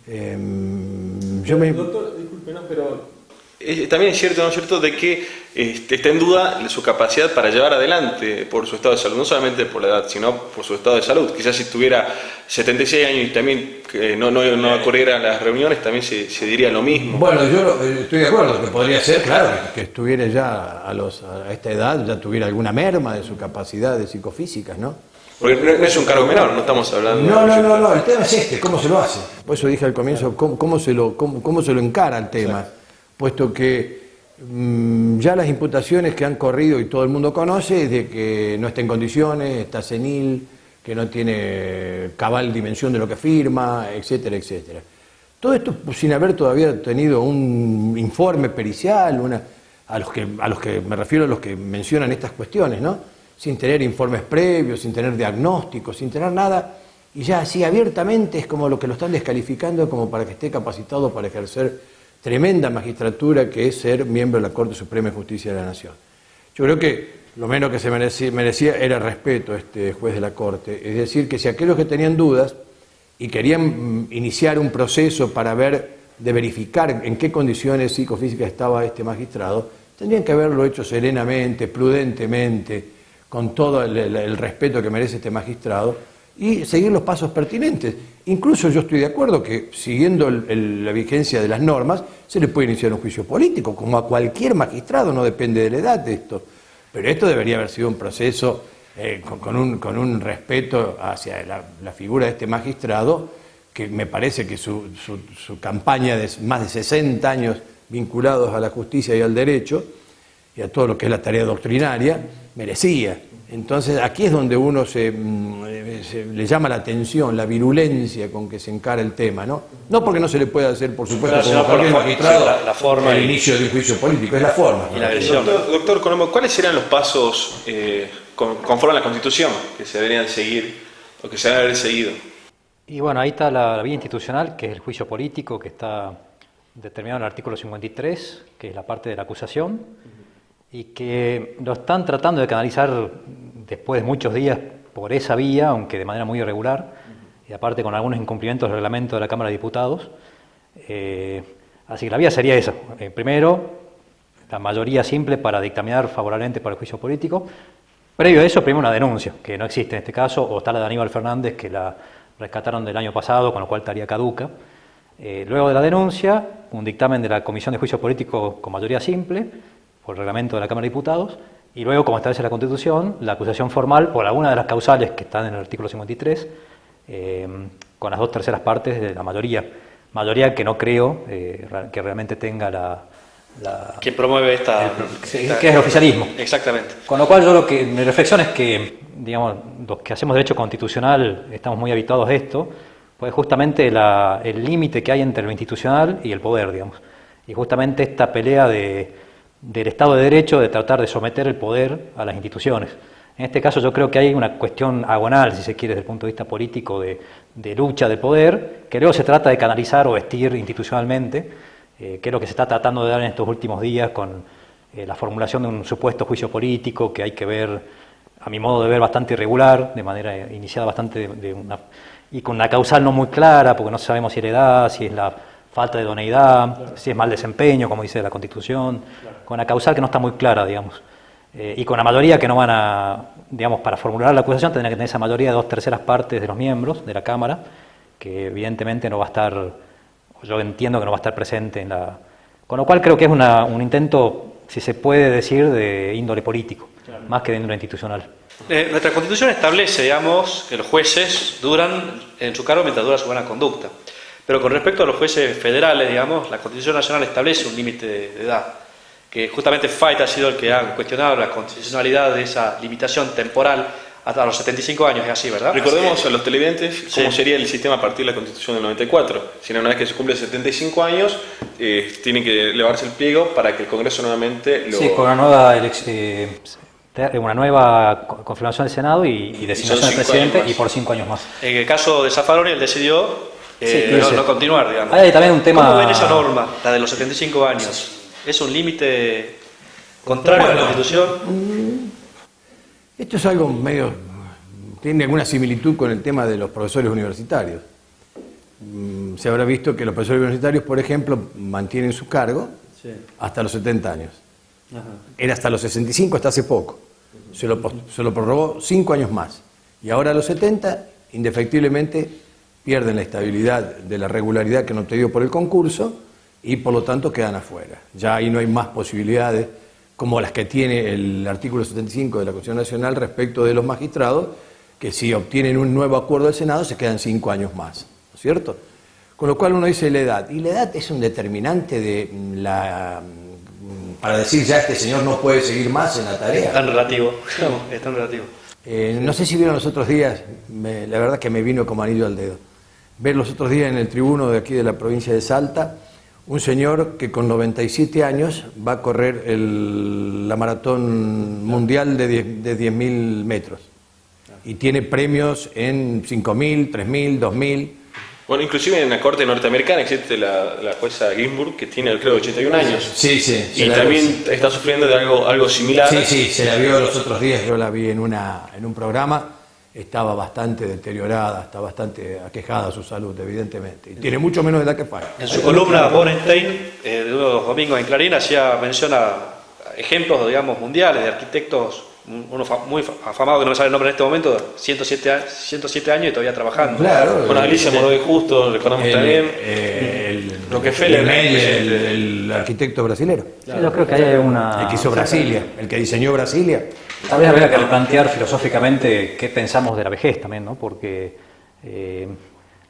Speaker 3: Doctor, disculpe, pero también es cierto, ¿no es cierto?, de que está en duda su capacidad para llevar adelante por su estado de salud, no solamente por la edad, sino por su estado de salud. Quizás si tuviera 76 años y también no acudiera a las reuniones, también se diría lo mismo.
Speaker 10: Bueno, yo estoy de acuerdo, que podría ser, claro, que estuviera ya a esta edad, ya tuviera alguna merma de sus capacidades psicofísicas, ¿no?
Speaker 3: Porque no es un cargo menor, no estamos hablando...
Speaker 10: No, el tema es ¿cómo se lo hace? Por eso dije al comienzo, cómo se lo encara el tema, puesto que ya las imputaciones que han corrido y todo el mundo conoce es de que no está en condiciones, está senil, que no tiene cabal dimensión de lo que firma, etcétera, etcétera. Todo esto sin haber todavía tenido un informe pericial, a los que me refiero, a los que mencionan estas cuestiones, ¿no? Sin tener informes previos, sin tener diagnósticos, sin tener nada, y ya así abiertamente es como lo que lo están descalificando como para que esté capacitado para ejercer tremenda magistratura que es ser miembro de la Corte Suprema de Justicia de la Nación. Yo creo que lo menos que se merecía era respeto a este juez de la Corte, es decir, que si aquellos que tenían dudas y querían iniciar un proceso para ver de verificar en qué condiciones psicofísicas estaba este magistrado, tendrían que haberlo hecho serenamente, prudentemente, con todo el respeto que merece este magistrado, y seguir los pasos pertinentes. Incluso yo estoy de acuerdo que, siguiendo la vigencia de las normas, se le puede iniciar un juicio político, como a cualquier magistrado, no depende de la edad de esto. Pero esto debería haber sido un proceso con un respeto hacia la figura de este magistrado, que me parece que su campaña de más de 60 años vinculados a la justicia y al derecho, y a todo lo que es la tarea doctrinaria, merecía. Entonces aquí es donde uno le llama la atención, la virulencia con que se encara el tema, ¿no? No porque no se le pueda hacer, por supuesto, como cualquier magistrado,
Speaker 9: la forma
Speaker 10: el inicio de un juicio político, es la forma.
Speaker 9: Y la agresión.
Speaker 3: Doctor Conomo, ¿cuáles serían los pasos conforme a la Constitución que se deberían seguir o que se deben haber seguido?
Speaker 11: Y bueno, ahí está la vía institucional, que es el juicio político, que está determinado en el artículo 53, que es la parte de la acusación, y que lo están tratando de canalizar después de muchos días por esa vía, aunque de manera muy irregular, y aparte con algunos incumplimientos del reglamento de la Cámara de Diputados. Así que la vía sería esa. Primero, la mayoría simple para dictaminar favorablemente para el juicio político. Previo a eso, primero una denuncia, que no existe en este caso, o está la de Aníbal Fernández, que la rescataron del año pasado, con lo cual estaría caduca. Luego de la denuncia, un dictamen de la Comisión de Juicio Político con mayoría simple, por el reglamento de la Cámara de Diputados, y luego, como establece la Constitución, la acusación formal por alguna de las causales que están en el artículo 53, con las 2/3 partes de la mayoría que no creo que realmente tenga la
Speaker 9: que promueve
Speaker 11: que es el oficialismo.
Speaker 9: Exactamente.
Speaker 11: Con lo cual yo mi reflexión es que, digamos, los que hacemos derecho constitucional estamos muy habituados a esto, pues justamente el límite que hay entre lo institucional y el poder, digamos, y justamente esta pelea del Estado de Derecho, de tratar de someter el poder a las instituciones. En este caso yo creo que hay una cuestión agonal, si se quiere, desde el punto de vista político, de lucha de poder, que luego se trata de canalizar o vestir institucionalmente, que es lo que se está tratando de dar en estos últimos días con la formulación de un supuesto juicio político que hay que ver, a mi modo de ver, bastante irregular, de manera iniciada bastante y con una causal no muy clara, porque no sabemos si es la edad, si es la falta de idoneidad, si es mal desempeño, como dice la Constitución, con una causal que no está muy clara, digamos, y con la mayoría que no van a, digamos, para formular la acusación tendrá que tener esa mayoría de 2/3 partes de los miembros de la Cámara, que evidentemente no va a estar, yo entiendo que no va a estar presente en la... Con lo cual creo que es un intento, si se puede decir, de índole político, más que de índole institucional.
Speaker 9: Nuestra Constitución establece, digamos, que los jueces duran en su cargo mientras dura su buena conducta. Pero con respecto a los jueces federales, digamos, la Constitución Nacional establece un límite de edad, que justamente Fait ha sido el que ha cuestionado la constitucionalidad de esa limitación temporal hasta los 75 años, es así, ¿verdad?
Speaker 3: Recordemos a los televidentes cómo sería el sistema a partir de la Constitución del 94. Si una vez que se cumple 75 años, tiene que elevarse el pliego para que el Congreso nuevamente lo...
Speaker 11: Sí, con una nueva confirmación del Senado y designación del presidente y por 5 años más.
Speaker 9: En el caso de Zaffaroni, él decidió no continuar, digamos.
Speaker 11: Hay también un tema...
Speaker 9: ¿Cómo ven esa norma, la de los 75 años? ¿Es un límite contrario a la Constitución?
Speaker 10: Esto es algo medio... tiene alguna similitud con el tema de los profesores universitarios. Se habrá visto que los profesores universitarios, por ejemplo, mantienen su cargo hasta los 70 años. Ajá. Era hasta los 65 hasta hace poco. Se lo prorrogó 5 años más. Y ahora a los 70, indefectiblemente, pierden la estabilidad de la regularidad que han obtenido por el concurso y por lo tanto quedan afuera. Ya ahí no hay más posibilidades como las que tiene el artículo 75 de la Constitución Nacional respecto de los magistrados, que si obtienen un nuevo acuerdo del Senado se quedan 5 años más, ¿no es cierto? Con lo cual uno dice la edad, y la edad es un determinante para decir ya este señor no puede seguir más en la tarea.
Speaker 9: Es tan relativo, es tan relativo.
Speaker 10: No sé si vieron los otros días, la verdad que me vino como anillo al dedo, ver los otros días en el tribuno de aquí de la provincia de Salta, un señor que con 97 años va a correr la maratón mundial de 10.000 metros. Y tiene premios en 5.000, 3.000, 2.000.
Speaker 3: Bueno, inclusive en la corte norteamericana existe la jueza Ginsburg, que tiene, creo, 81 años.
Speaker 10: Sí, sí.
Speaker 3: Y también está sufriendo de algo similar.
Speaker 10: Sí, sí, se la vio los otros días, yo la vi en un programa. estaba bastante deteriorada, está bastante aquejada su salud, evidentemente. Y tiene mucho menos edad que Fay.
Speaker 9: En su columna, Borenstein, de unos domingos en Clarín, hacía mención a ejemplos, digamos, mundiales de arquitectos, uno muy afamado, que no me sale el nombre en este momento, 107 años y todavía trabajando.
Speaker 10: Claro.
Speaker 3: Bueno, Alicia Morovi Justo, recordamos también. Rockefeller.
Speaker 10: El arquitecto brasilero.
Speaker 11: Sí, yo creo que hay una...
Speaker 10: El que hizo Brasilia, el que diseñó Brasilia.
Speaker 11: Tal vez habría que replantear filosóficamente qué pensamos de la vejez también, ¿no? Porque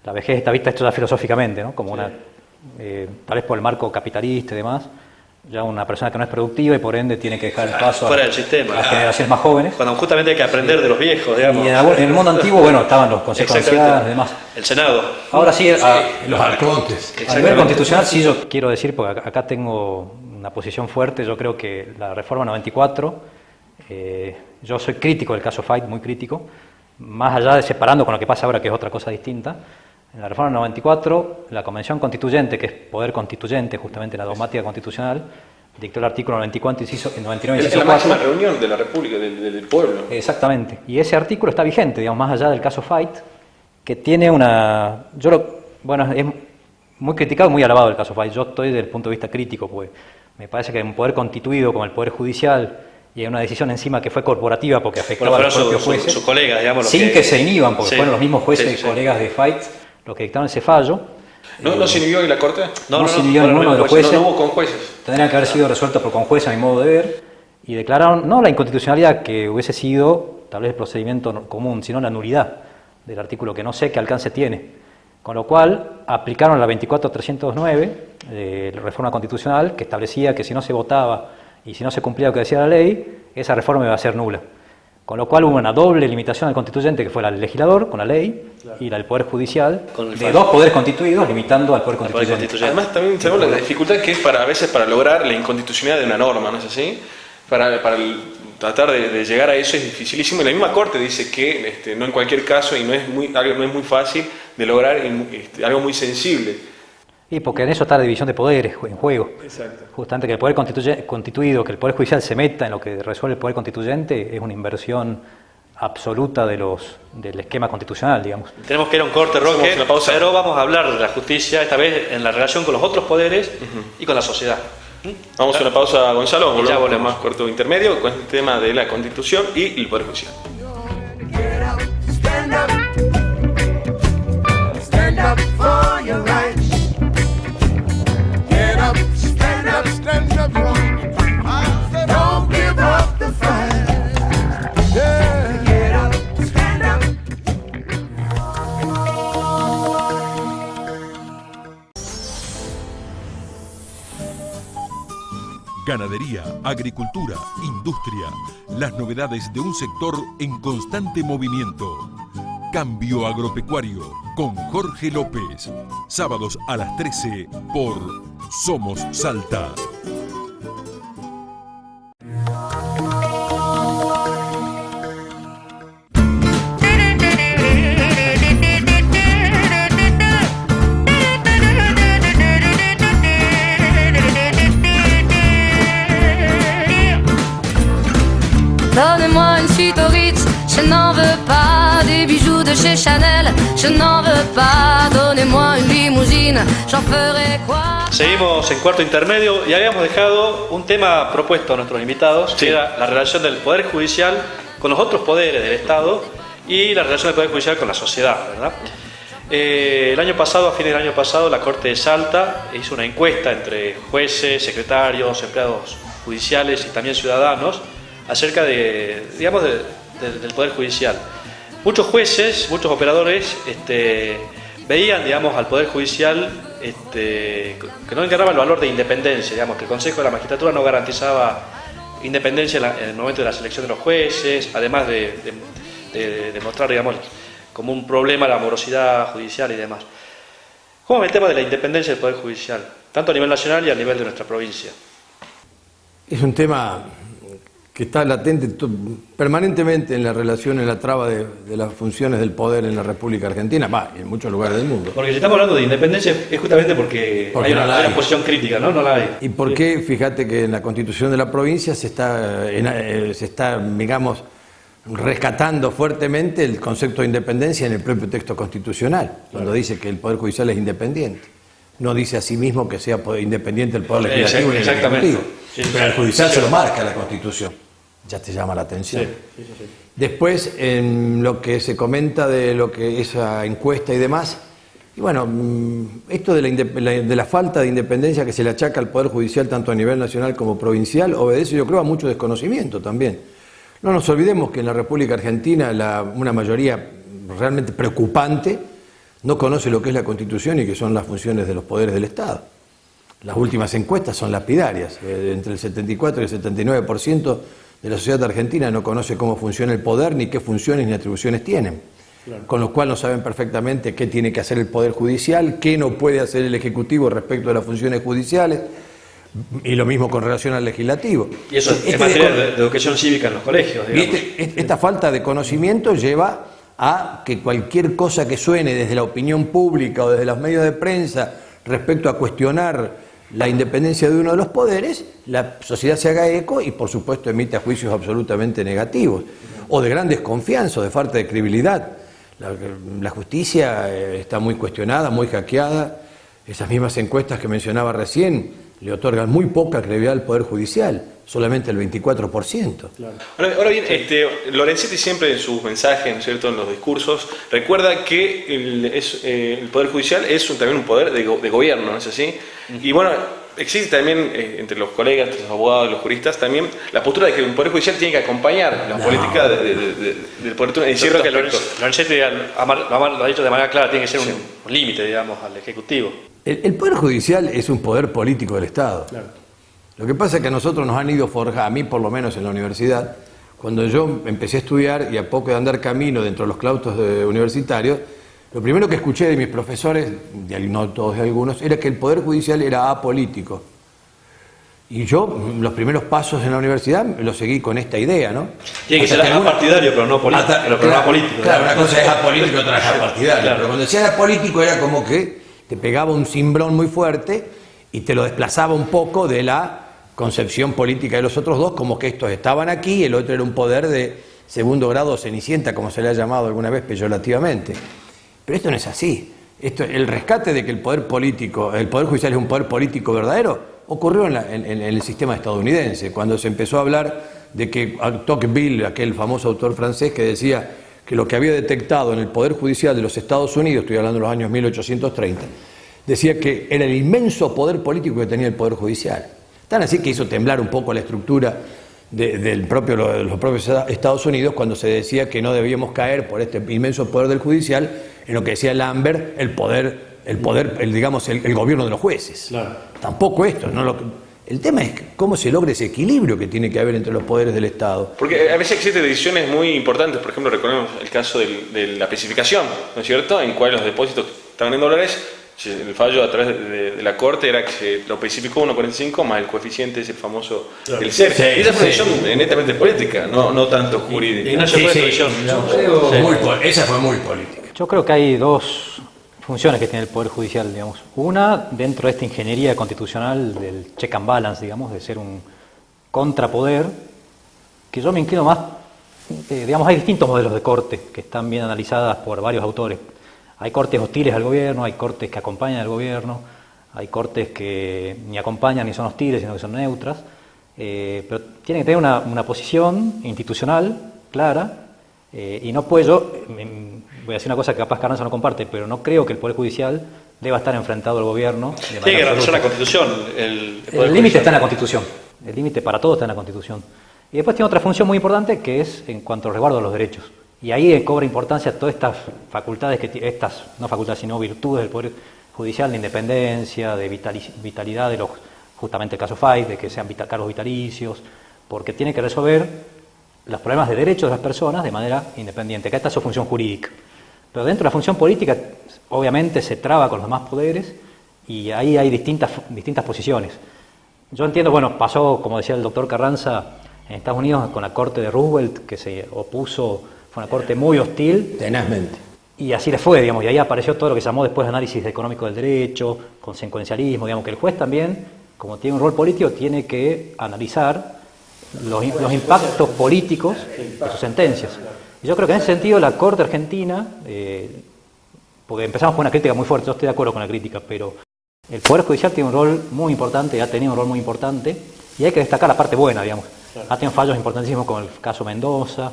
Speaker 11: la vejez está vista esto ya filosóficamente, ¿no? Como una, tal vez por el marco capitalista y demás, ya una persona que no es productiva y por ende tiene que dejar el paso
Speaker 9: fuera del sistema,
Speaker 11: a las generaciones más jóvenes.
Speaker 9: Cuando justamente hay que aprender de los viejos, digamos.
Speaker 11: Y en el mundo antiguo, bueno, estaban los consejos ancianos y demás.
Speaker 9: El Senado.
Speaker 11: Ahora sí,
Speaker 10: los arcontes.
Speaker 11: A nivel constitucional sí yo quiero decir, porque acá tengo una posición fuerte, yo creo que la reforma 94, yo soy crítico del caso Fayt, muy crítico, más allá de separando con lo que pasa ahora, que es otra cosa distinta. En la reforma 94, la Convención Constituyente, que es poder constituyente, justamente la dogmática constitucional, dictó el artículo 94, inciso 99,
Speaker 3: Es la máxima reunión de la República, del pueblo.
Speaker 11: Exactamente. Y ese artículo está vigente, digamos, más allá del caso Fayt, que tiene una... Bueno, es muy criticado y muy alabado el caso Fayt. Yo estoy desde el punto de vista crítico, pues me parece que un poder constituido como el Poder Judicial y hay una decisión encima que fue corporativa porque afectaba a los propios jueces,
Speaker 9: sus colegas, digamos,
Speaker 11: sin que se inhiban, porque fueron los mismos jueces
Speaker 9: sí.
Speaker 11: colegas de Fayt los que dictaron ese fallo.
Speaker 3: ¿No se inhibió en la Corte?
Speaker 11: No se inhibió ninguno de los jueces.
Speaker 3: No hubo con jueces.
Speaker 11: Tendrían que haber sido resueltos por conjueces, a mi modo de ver, y declararon no la inconstitucionalidad que hubiese sido tal vez el procedimiento común, sino la nulidad del artículo, que no sé qué alcance tiene. Con lo cual aplicaron la 24.309, la reforma constitucional, que establecía que si no se votaba y si no se cumplía lo que decía la ley, esa reforma iba a ser nula. Con lo cual hubo una doble limitación al constituyente, que fue la del legislador, con la ley, y la del Poder Judicial, de dos poderes constituidos, limitando al Poder Constituyente.
Speaker 3: Además, también sabemos la dificultad que es a veces para lograr la inconstitucionalidad de una norma, ¿no es así? Tratar de llegar a eso es dificilísimo. Y la misma Corte dice que no en cualquier caso, y no es muy fácil de lograr algo muy sensible.
Speaker 11: Y porque en eso está la división de poderes en juego.
Speaker 3: Exacto.
Speaker 11: Justamente que el Poder Constituido, que el Poder Judicial se meta en lo que resuelve el Poder Constituyente, es una inversión absoluta del esquema constitucional, digamos.
Speaker 9: Tenemos que ir a un corte, Roque, pero vamos a hablar de la justicia, esta vez en la relación con los otros poderes y con la sociedad.
Speaker 3: Vamos a una pausa, Gonzalo, ya volvemos más corto intermedio con el tema de la Constitución y el Poder Judicial.
Speaker 5: Stand up for your rights. Get up, stand up, stand up, don't give up the fight. Yeah. Get up, stand up.
Speaker 6: Ganadería, agricultura, industria, las novedades de un sector en constante movimiento. Cambio Agropecuario con Jorge López. Sábados a las 13 por Somos Salta.
Speaker 1: Donnez-moi une suite au Ritz, je n'en veux pas. Des bijoux de chez Chanel, je n'en veux pas. Donnez-moi une limousine, j'en ferai quoi.
Speaker 9: Seguimos en cuarto intermedio y habíamos dejado un tema propuesto a nuestros invitados, que era la relación del Poder Judicial con los otros poderes del Estado y la relación del Poder Judicial con la sociedad, ¿verdad? El año pasado, a fines del año pasado, la Corte de Salta hizo una encuesta entre jueces, secretarios, empleados judiciales y también ciudadanos acerca del Poder Judicial. Muchos jueces, muchos operadores veían, digamos, al Poder Judicial que no encarnaba el valor de independencia, digamos, que el Consejo de la Magistratura no garantizaba independencia en el momento de la selección de los jueces, además de mostrar, digamos, como un problema la morosidad judicial y demás. ¿Cómo es el tema de la independencia del Poder Judicial, tanto a nivel nacional y a nivel de nuestra provincia?
Speaker 10: Es un tema que está latente permanentemente en la relación, en la traba de las funciones del poder en la República Argentina, y en muchos lugares del mundo.
Speaker 9: Porque si estamos hablando de independencia es justamente porque hay una posición crítica, ¿no? No la hay.
Speaker 10: ¿Y por qué? Fíjate que en la Constitución de la provincia se está digamos, rescatando fuertemente el concepto de independencia en el propio texto constitucional, cuando dice que el Poder Judicial es independiente. No dice a sí mismo que sea independiente el Poder Legislativo ni el Ejecutivo, pero el Judicial se lo marca la Constitución. Ya te llama la atención. Después, en lo que se comenta de lo que esa encuesta y demás, y bueno, esto de la falta de independencia que se le achaca al Poder Judicial tanto a nivel nacional como provincial, obedece, yo creo, a mucho desconocimiento también. No nos olvidemos que en la República Argentina una mayoría realmente preocupante no conoce lo que es la Constitución y que son las funciones de los poderes del Estado. Las últimas encuestas son lapidarias. Entre el 74 y el 79% de la sociedad argentina no conoce cómo funciona el poder, ni qué funciones ni atribuciones tienen. Claro. Con lo cual no saben perfectamente qué tiene que hacer el Poder Judicial, qué no puede hacer el Ejecutivo respecto de las funciones judiciales, y lo mismo con relación al Legislativo.
Speaker 9: Y eso es materia de educación cívica en los colegios, digamos.
Speaker 10: Esta falta de conocimiento lleva a que cualquier cosa que suene desde la opinión pública o desde los medios de prensa respecto a cuestionar la independencia de uno de los poderes, la sociedad se haga eco y por supuesto emita juicios absolutamente negativos, o de gran desconfianza, o de falta de credibilidad. La justicia está muy cuestionada, muy hackeada. Esas mismas encuestas que mencionaba recién le otorgan muy poca credibilidad al Poder Judicial, solamente el 24%.
Speaker 3: Claro. Ahora bien, Lorenzetti siempre en sus mensajes, ¿no es cierto?, en los discursos, recuerda que el Poder Judicial es también un poder de gobierno, ¿no es así? Y bueno, existe también entre los colegas, entre los abogados, los juristas, también la postura de que el Poder Judicial tiene que acompañar la política del Poder en cierto aspecto.
Speaker 9: Lorenzetti lo ha dicho de manera clara, tiene que ser un límite, digamos, al Ejecutivo.
Speaker 10: El Poder Judicial es un poder político del Estado. Claro. Lo que pasa es que a nosotros nos han ido forjando, a mí por lo menos en la universidad, cuando yo empecé a estudiar y a poco de andar camino dentro de los claustros universitarios, lo primero que escuché de mis profesores, no todos de algunos, era que el Poder Judicial era apolítico. Y yo, los primeros pasos en la universidad, los seguí con esta idea, ¿no?
Speaker 9: Tiene que ser apartidario, pero no político. Pero no apolítico.
Speaker 10: Claro, una cosa es apolítico y otra es apartidario. Claro. Pero cuando decía apolítico era como que te pegaba un cimbrón muy fuerte y te lo desplazaba un poco de la concepción política de los otros dos, como que estos estaban aquí y el otro era un poder de segundo grado o cenicienta, como se le ha llamado alguna vez peyorativamente. Pero esto no es así. El rescate de que el Poder Judicial es un poder político verdadero, ocurrió en el sistema estadounidense, cuando se empezó a hablar de que Tocqueville, aquel famoso autor francés que decía que lo que había detectado en el Poder Judicial de los Estados Unidos, estoy hablando de los años 1830, decía que era el inmenso poder político que tenía el Poder Judicial. Tan así que hizo temblar un poco la estructura de los propios Estados Unidos cuando se decía que no debíamos caer por este inmenso poder del judicial en lo que decía Lambert, el gobierno de los jueces. Claro. Tampoco esto, el tema es cómo se logra ese equilibrio que tiene que haber entre los poderes del Estado.
Speaker 3: Porque a veces existen decisiones muy importantes, por ejemplo, recordemos el caso de la especificación, ¿no es cierto?, en cual los depósitos estaban en dólares. El fallo a través de la Corte era que se lo especificó 1,45 más el coeficiente ese famoso del CER. Sí, esa fue una decisión netamente política, no tanto jurídica.
Speaker 10: Esa fue muy política.
Speaker 11: Yo creo que hay dos funciones que tiene el Poder Judicial, digamos. Una, dentro de esta ingeniería constitucional del check and balance, digamos, de ser un contrapoder, que yo me inclino más, digamos, hay distintos modelos de corte que están bien analizadas por varios autores. Hay cortes hostiles al gobierno, hay cortes que acompañan al gobierno, hay cortes que ni acompañan ni son hostiles, sino que son neutras, pero tienen que tener una posición institucional clara, y no puedo, voy a decir una cosa que capaz Carranza no comparte, pero no creo que el Poder Judicial deba estar enfrentado al gobierno.
Speaker 9: Tiene que garantizar la Constitución.
Speaker 11: El límite está en la Constitución, el límite para todo está en la Constitución. Y después tiene otra función muy importante que es en cuanto al resguardo de los derechos. Y ahí cobra importancia todas estas facultades, no facultades, sino virtudes del Poder Judicial, de independencia, de vitalidad de justamente el caso Fight, de que sean cargos vitalicios, porque tiene que resolver los problemas de derechos de las personas de manera independiente, que esta es su función jurídica. Pero dentro de la función política, obviamente se traba con los demás poderes y ahí hay distintas posiciones. Yo entiendo, pasó, como decía el doctor Carranza, en Estados Unidos con la corte de Roosevelt, que se opuso. Fue una corte muy hostil.
Speaker 10: Tenazmente.
Speaker 11: Y así le fue, digamos, y ahí apareció todo lo que se llamó después análisis económico del derecho, consecuencialismo, digamos, que el juez también, como tiene un rol político, tiene que analizar los impactos políticos de sus sentencias. Y yo creo que en ese sentido la Corte Argentina, porque empezamos con una crítica muy fuerte, yo estoy de acuerdo con la crítica, pero el Poder Judicial tiene un rol muy importante, ha tenido un rol muy importante, y hay que destacar la parte buena, digamos. Ha tenido fallos importantísimos con el caso Mendoza,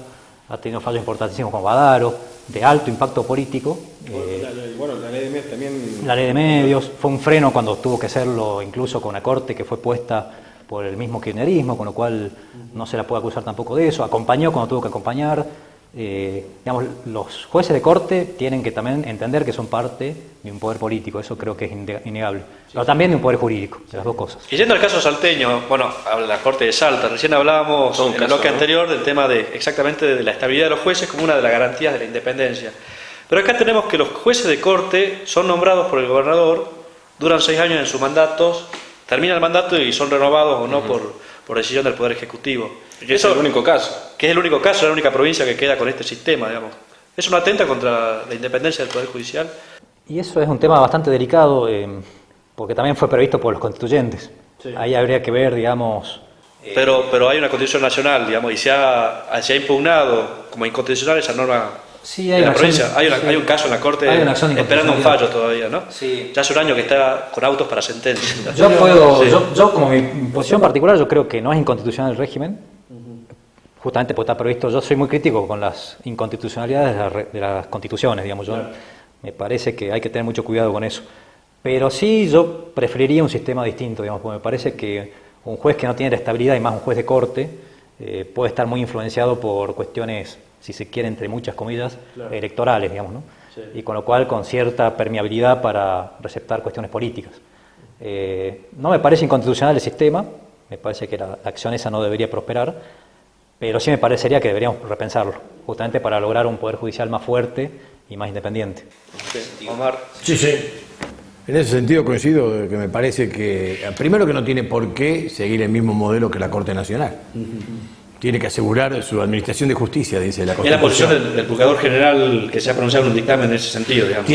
Speaker 11: ha tenido fallos importantísimos con Badaro, de alto impacto político.
Speaker 3: La ley de medios también...
Speaker 11: La ley de medios, fue un freno cuando tuvo que hacerlo incluso con una corte que fue puesta por el mismo kirchnerismo, con lo cual no se la puede acusar tampoco de eso, acompañó cuando tuvo que acompañar. Digamos, los jueces de corte tienen que también entender que son parte de un poder político, eso creo que es innegable, pero también de un poder jurídico, de las dos cosas.
Speaker 9: Y yendo al caso salteño, bueno, a la Corte de Salta, recién hablábamos en el bloque anterior del tema de exactamente de la estabilidad de los jueces como una de las garantías de la independencia. Pero acá tenemos que los jueces de corte son nombrados por el gobernador, duran 6 años en sus mandatos, termina el mandato y son renovados o no por decisión del Poder Ejecutivo.
Speaker 3: Que es el único caso.
Speaker 9: Que es el único caso, la única provincia que queda con este sistema, digamos. ¿Eso no atenta contra la independencia del Poder Judicial?
Speaker 11: Y eso es un tema bastante delicado, porque también fue previsto por los constituyentes. Sí. Ahí habría que ver, digamos...
Speaker 9: Pero hay una Constitución Nacional, digamos, y se ha impugnado como inconstitucional esa norma. Sí, hay, hay un caso en la Corte esperando un fallo todavía, ¿no? Sí. Ya hace un año que está con autos para sentencia.
Speaker 11: Yo como mi posición particular, yo creo que no es inconstitucional el régimen, justamente porque está previsto. Yo soy muy crítico con las inconstitucionalidades de las constituciones, digamos. Me parece que hay que tener mucho cuidado con eso. Pero sí, yo preferiría un sistema distinto, digamos, porque me parece que un juez que no tiene la estabilidad, y más un juez de corte, puede estar muy influenciado por cuestiones, si se quiere, entre muchas comillas, electorales, digamos, ¿no? Sí. Y con lo cual con cierta permeabilidad para receptar cuestiones políticas. No me parece inconstitucional el sistema, me parece que la acción esa no debería prosperar, pero sí me parecería que deberíamos repensarlo, justamente para lograr un poder judicial más fuerte y más independiente.
Speaker 9: Sí. Omar.
Speaker 10: Sí. En ese sentido coincido que me parece que, primero, que no tiene por qué seguir el mismo modelo que la Corte Nacional. Tiene que asegurar su administración de justicia, dice la Constitución.
Speaker 9: Es la posición del Procurador General que se ha pronunciado en un dictamen en ese sentido, digamos.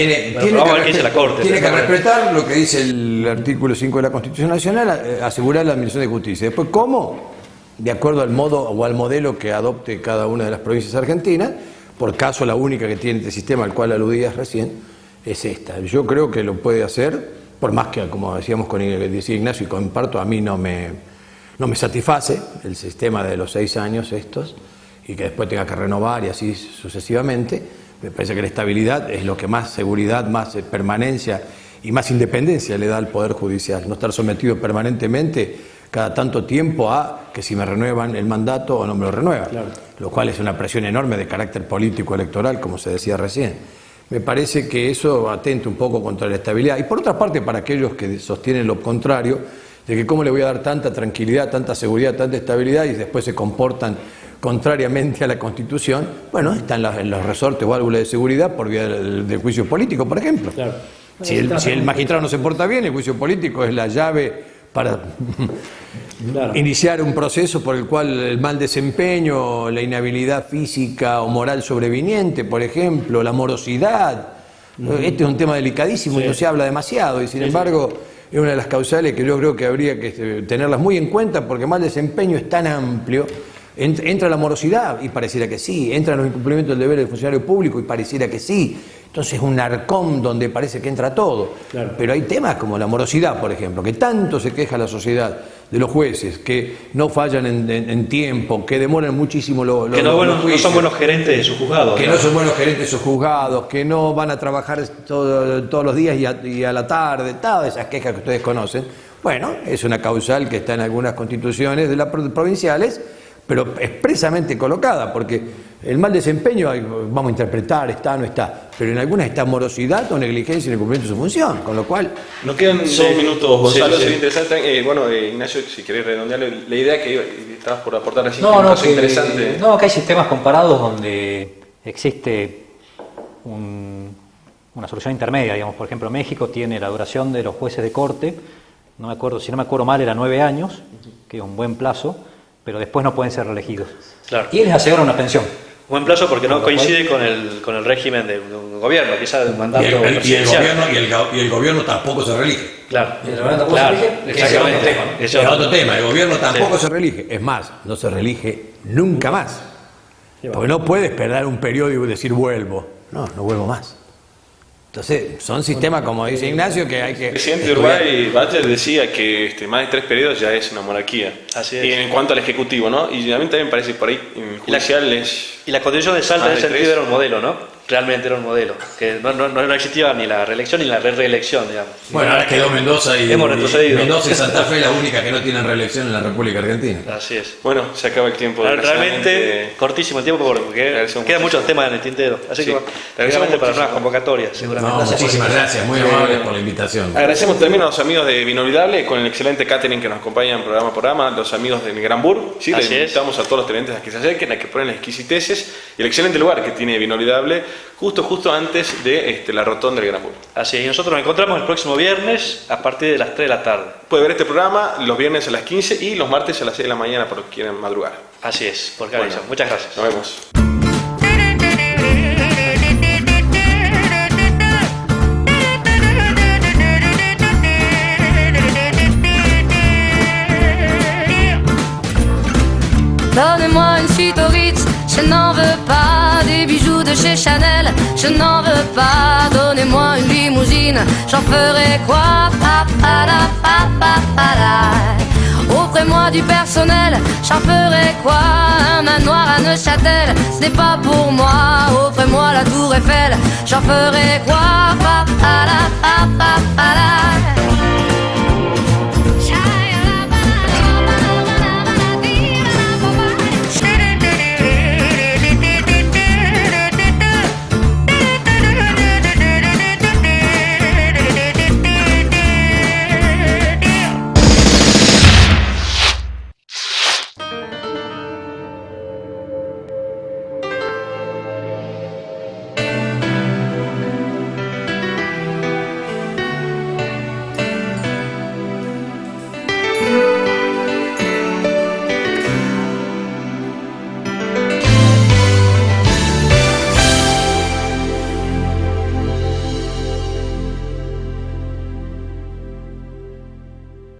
Speaker 10: Vamos a ver qué dice la Corte. Tiene que respetar lo que dice el artículo 5 de la Constitución Nacional, asegurar la administración de justicia. Después, ¿cómo? De acuerdo al modo o al modelo que adopte cada una de las provincias argentinas. Por caso, la única que tiene este sistema al cual aludías recién es esta. Yo creo que lo puede hacer, por más que, como decíamos decía Ignacio, y comparto, a mí no me satisface el sistema de los 6 años estos, y que después tenga que renovar y así sucesivamente. Me parece que la estabilidad es lo que más seguridad, más permanencia y más independencia le da al Poder Judicial. No estar sometido permanentemente cada tanto tiempo a que si me renuevan el mandato o no me lo renuevan, lo cual es una presión enorme de carácter político electoral, como se decía recién. Me parece que eso atenta un poco contra la estabilidad. Y por otra parte, para aquellos que sostienen lo contrario, de que cómo le voy a dar tanta tranquilidad, tanta seguridad, tanta estabilidad y después se comportan contrariamente a la Constitución, bueno, están en los resortes o válvulas de seguridad por vía del juicio político, por ejemplo. Claro. Si el magistrado no se porta bien, el juicio político es la llave para iniciar un proceso por el cual el mal desempeño, la inhabilidad física o moral sobreviniente, por ejemplo, la morosidad, este es un tema delicadísimo y no se habla demasiado, y sin embargo es una de las causales que yo creo que habría que tenerlas muy en cuenta, porque mal desempeño es tan amplio. Entra la morosidad y pareciera que sí, entra los incumplimientos del deber del funcionario público y pareciera que sí. Entonces es un arcón donde parece que entra todo. Claro. Pero hay temas como la morosidad, por ejemplo, que tanto se queja la sociedad de los jueces, que no fallan en tiempo, que demoran muchísimo los
Speaker 9: juicios. No son buenos gerentes de sus juzgados.
Speaker 10: Que no son buenos gerentes de sus juzgados, que no van a trabajar todos los días y a la tarde, todas esas quejas que ustedes conocen. Bueno, es una causal que está en algunas constituciones de las provinciales, pero expresamente colocada, porque el mal desempeño, vamos a interpretar, está o no está, pero en algunas está morosidad o negligencia en el cumplimiento de su función, con lo cual...
Speaker 3: Nos quedan 2 minutos, Gonzalo, sería interesante. Bueno, Ignacio, si querés redondear la idea que estabas por aportar así, interesante.
Speaker 11: No, que hay sistemas comparados donde existe una solución intermedia, digamos. Por ejemplo, México tiene la duración de los jueces de corte, si no me acuerdo mal, era 9 años, que es un buen plazo, pero después no pueden ser reelegidos. Claro. Y les asegura una pensión.
Speaker 9: Buen plazo porque no coincide con el régimen de un gobierno, quizás de un mandato presidencial.
Speaker 10: Y el gobierno tampoco se reelige.
Speaker 9: Claro,
Speaker 11: claro,
Speaker 9: exactamente.
Speaker 10: Es otro tema. El gobierno tampoco se reelige. Es más, no se reelige nunca más. Porque no puede esperar un periodo y decir vuelvo. No vuelvo más. Entonces, son sistemas, como dice Ignacio, que hay que...
Speaker 3: El presidente de Uruguay, Bachelet, decía que más de 3 periodos ya es una monarquía.
Speaker 9: Así es.
Speaker 3: Y en cuanto al Ejecutivo, ¿no? Y a mí también parece por ahí, judicial es...
Speaker 9: Y la Constitución de Salta en ese sentido era un modelo, ¿no? Realmente era un modelo, que no existía ni la reelección ni la reelección, digamos.
Speaker 10: Bueno, ahora quedó Mendoza y
Speaker 9: hemos retrocedido.
Speaker 10: Mendoza y Santa Fe, la única que no tienen reelección en la República Argentina.
Speaker 9: Así es.
Speaker 3: Bueno, se acaba el tiempo.
Speaker 9: Realmente cortísimo el tiempo porque quedan muchos temas en el tintero. Así que seguramente para nuevas convocatorias, seguramente.
Speaker 10: No, muchísimas gracias, muy amables por la invitación.
Speaker 3: Agradecemos también a los amigos de Vino Olvidable con el excelente catering que nos acompañan programa por programa, los amigos del Gran Bur. Sí, les invitamos a todos los televidentes a que se acerquen, a que prueben las exquisiteces y el excelente lugar que tiene Vino Olvidable justo antes de la rotonda del Gran Bur.
Speaker 9: Así es, y nosotros nos encontramos el próximo viernes a partir de las 3 de la tarde.
Speaker 3: Puede ver este programa los viernes a las 15 y los martes a las 6 de la mañana para los que quieran madrugar.
Speaker 9: Así es, por cada edición. Muchas gracias.
Speaker 3: Nos vemos.
Speaker 1: Donnez-moi une suite au Ritz, je n'en veux pas. Des bijoux de chez Chanel, je n'en veux pas. Donnez-moi une limousine, j'en ferai quoi? Offrez-moi du personnel, j'en ferai quoi? Un manoir à Neuchâtel, ce n'est pas pour moi. Offrez-moi la tour Eiffel, j'en ferai quoi?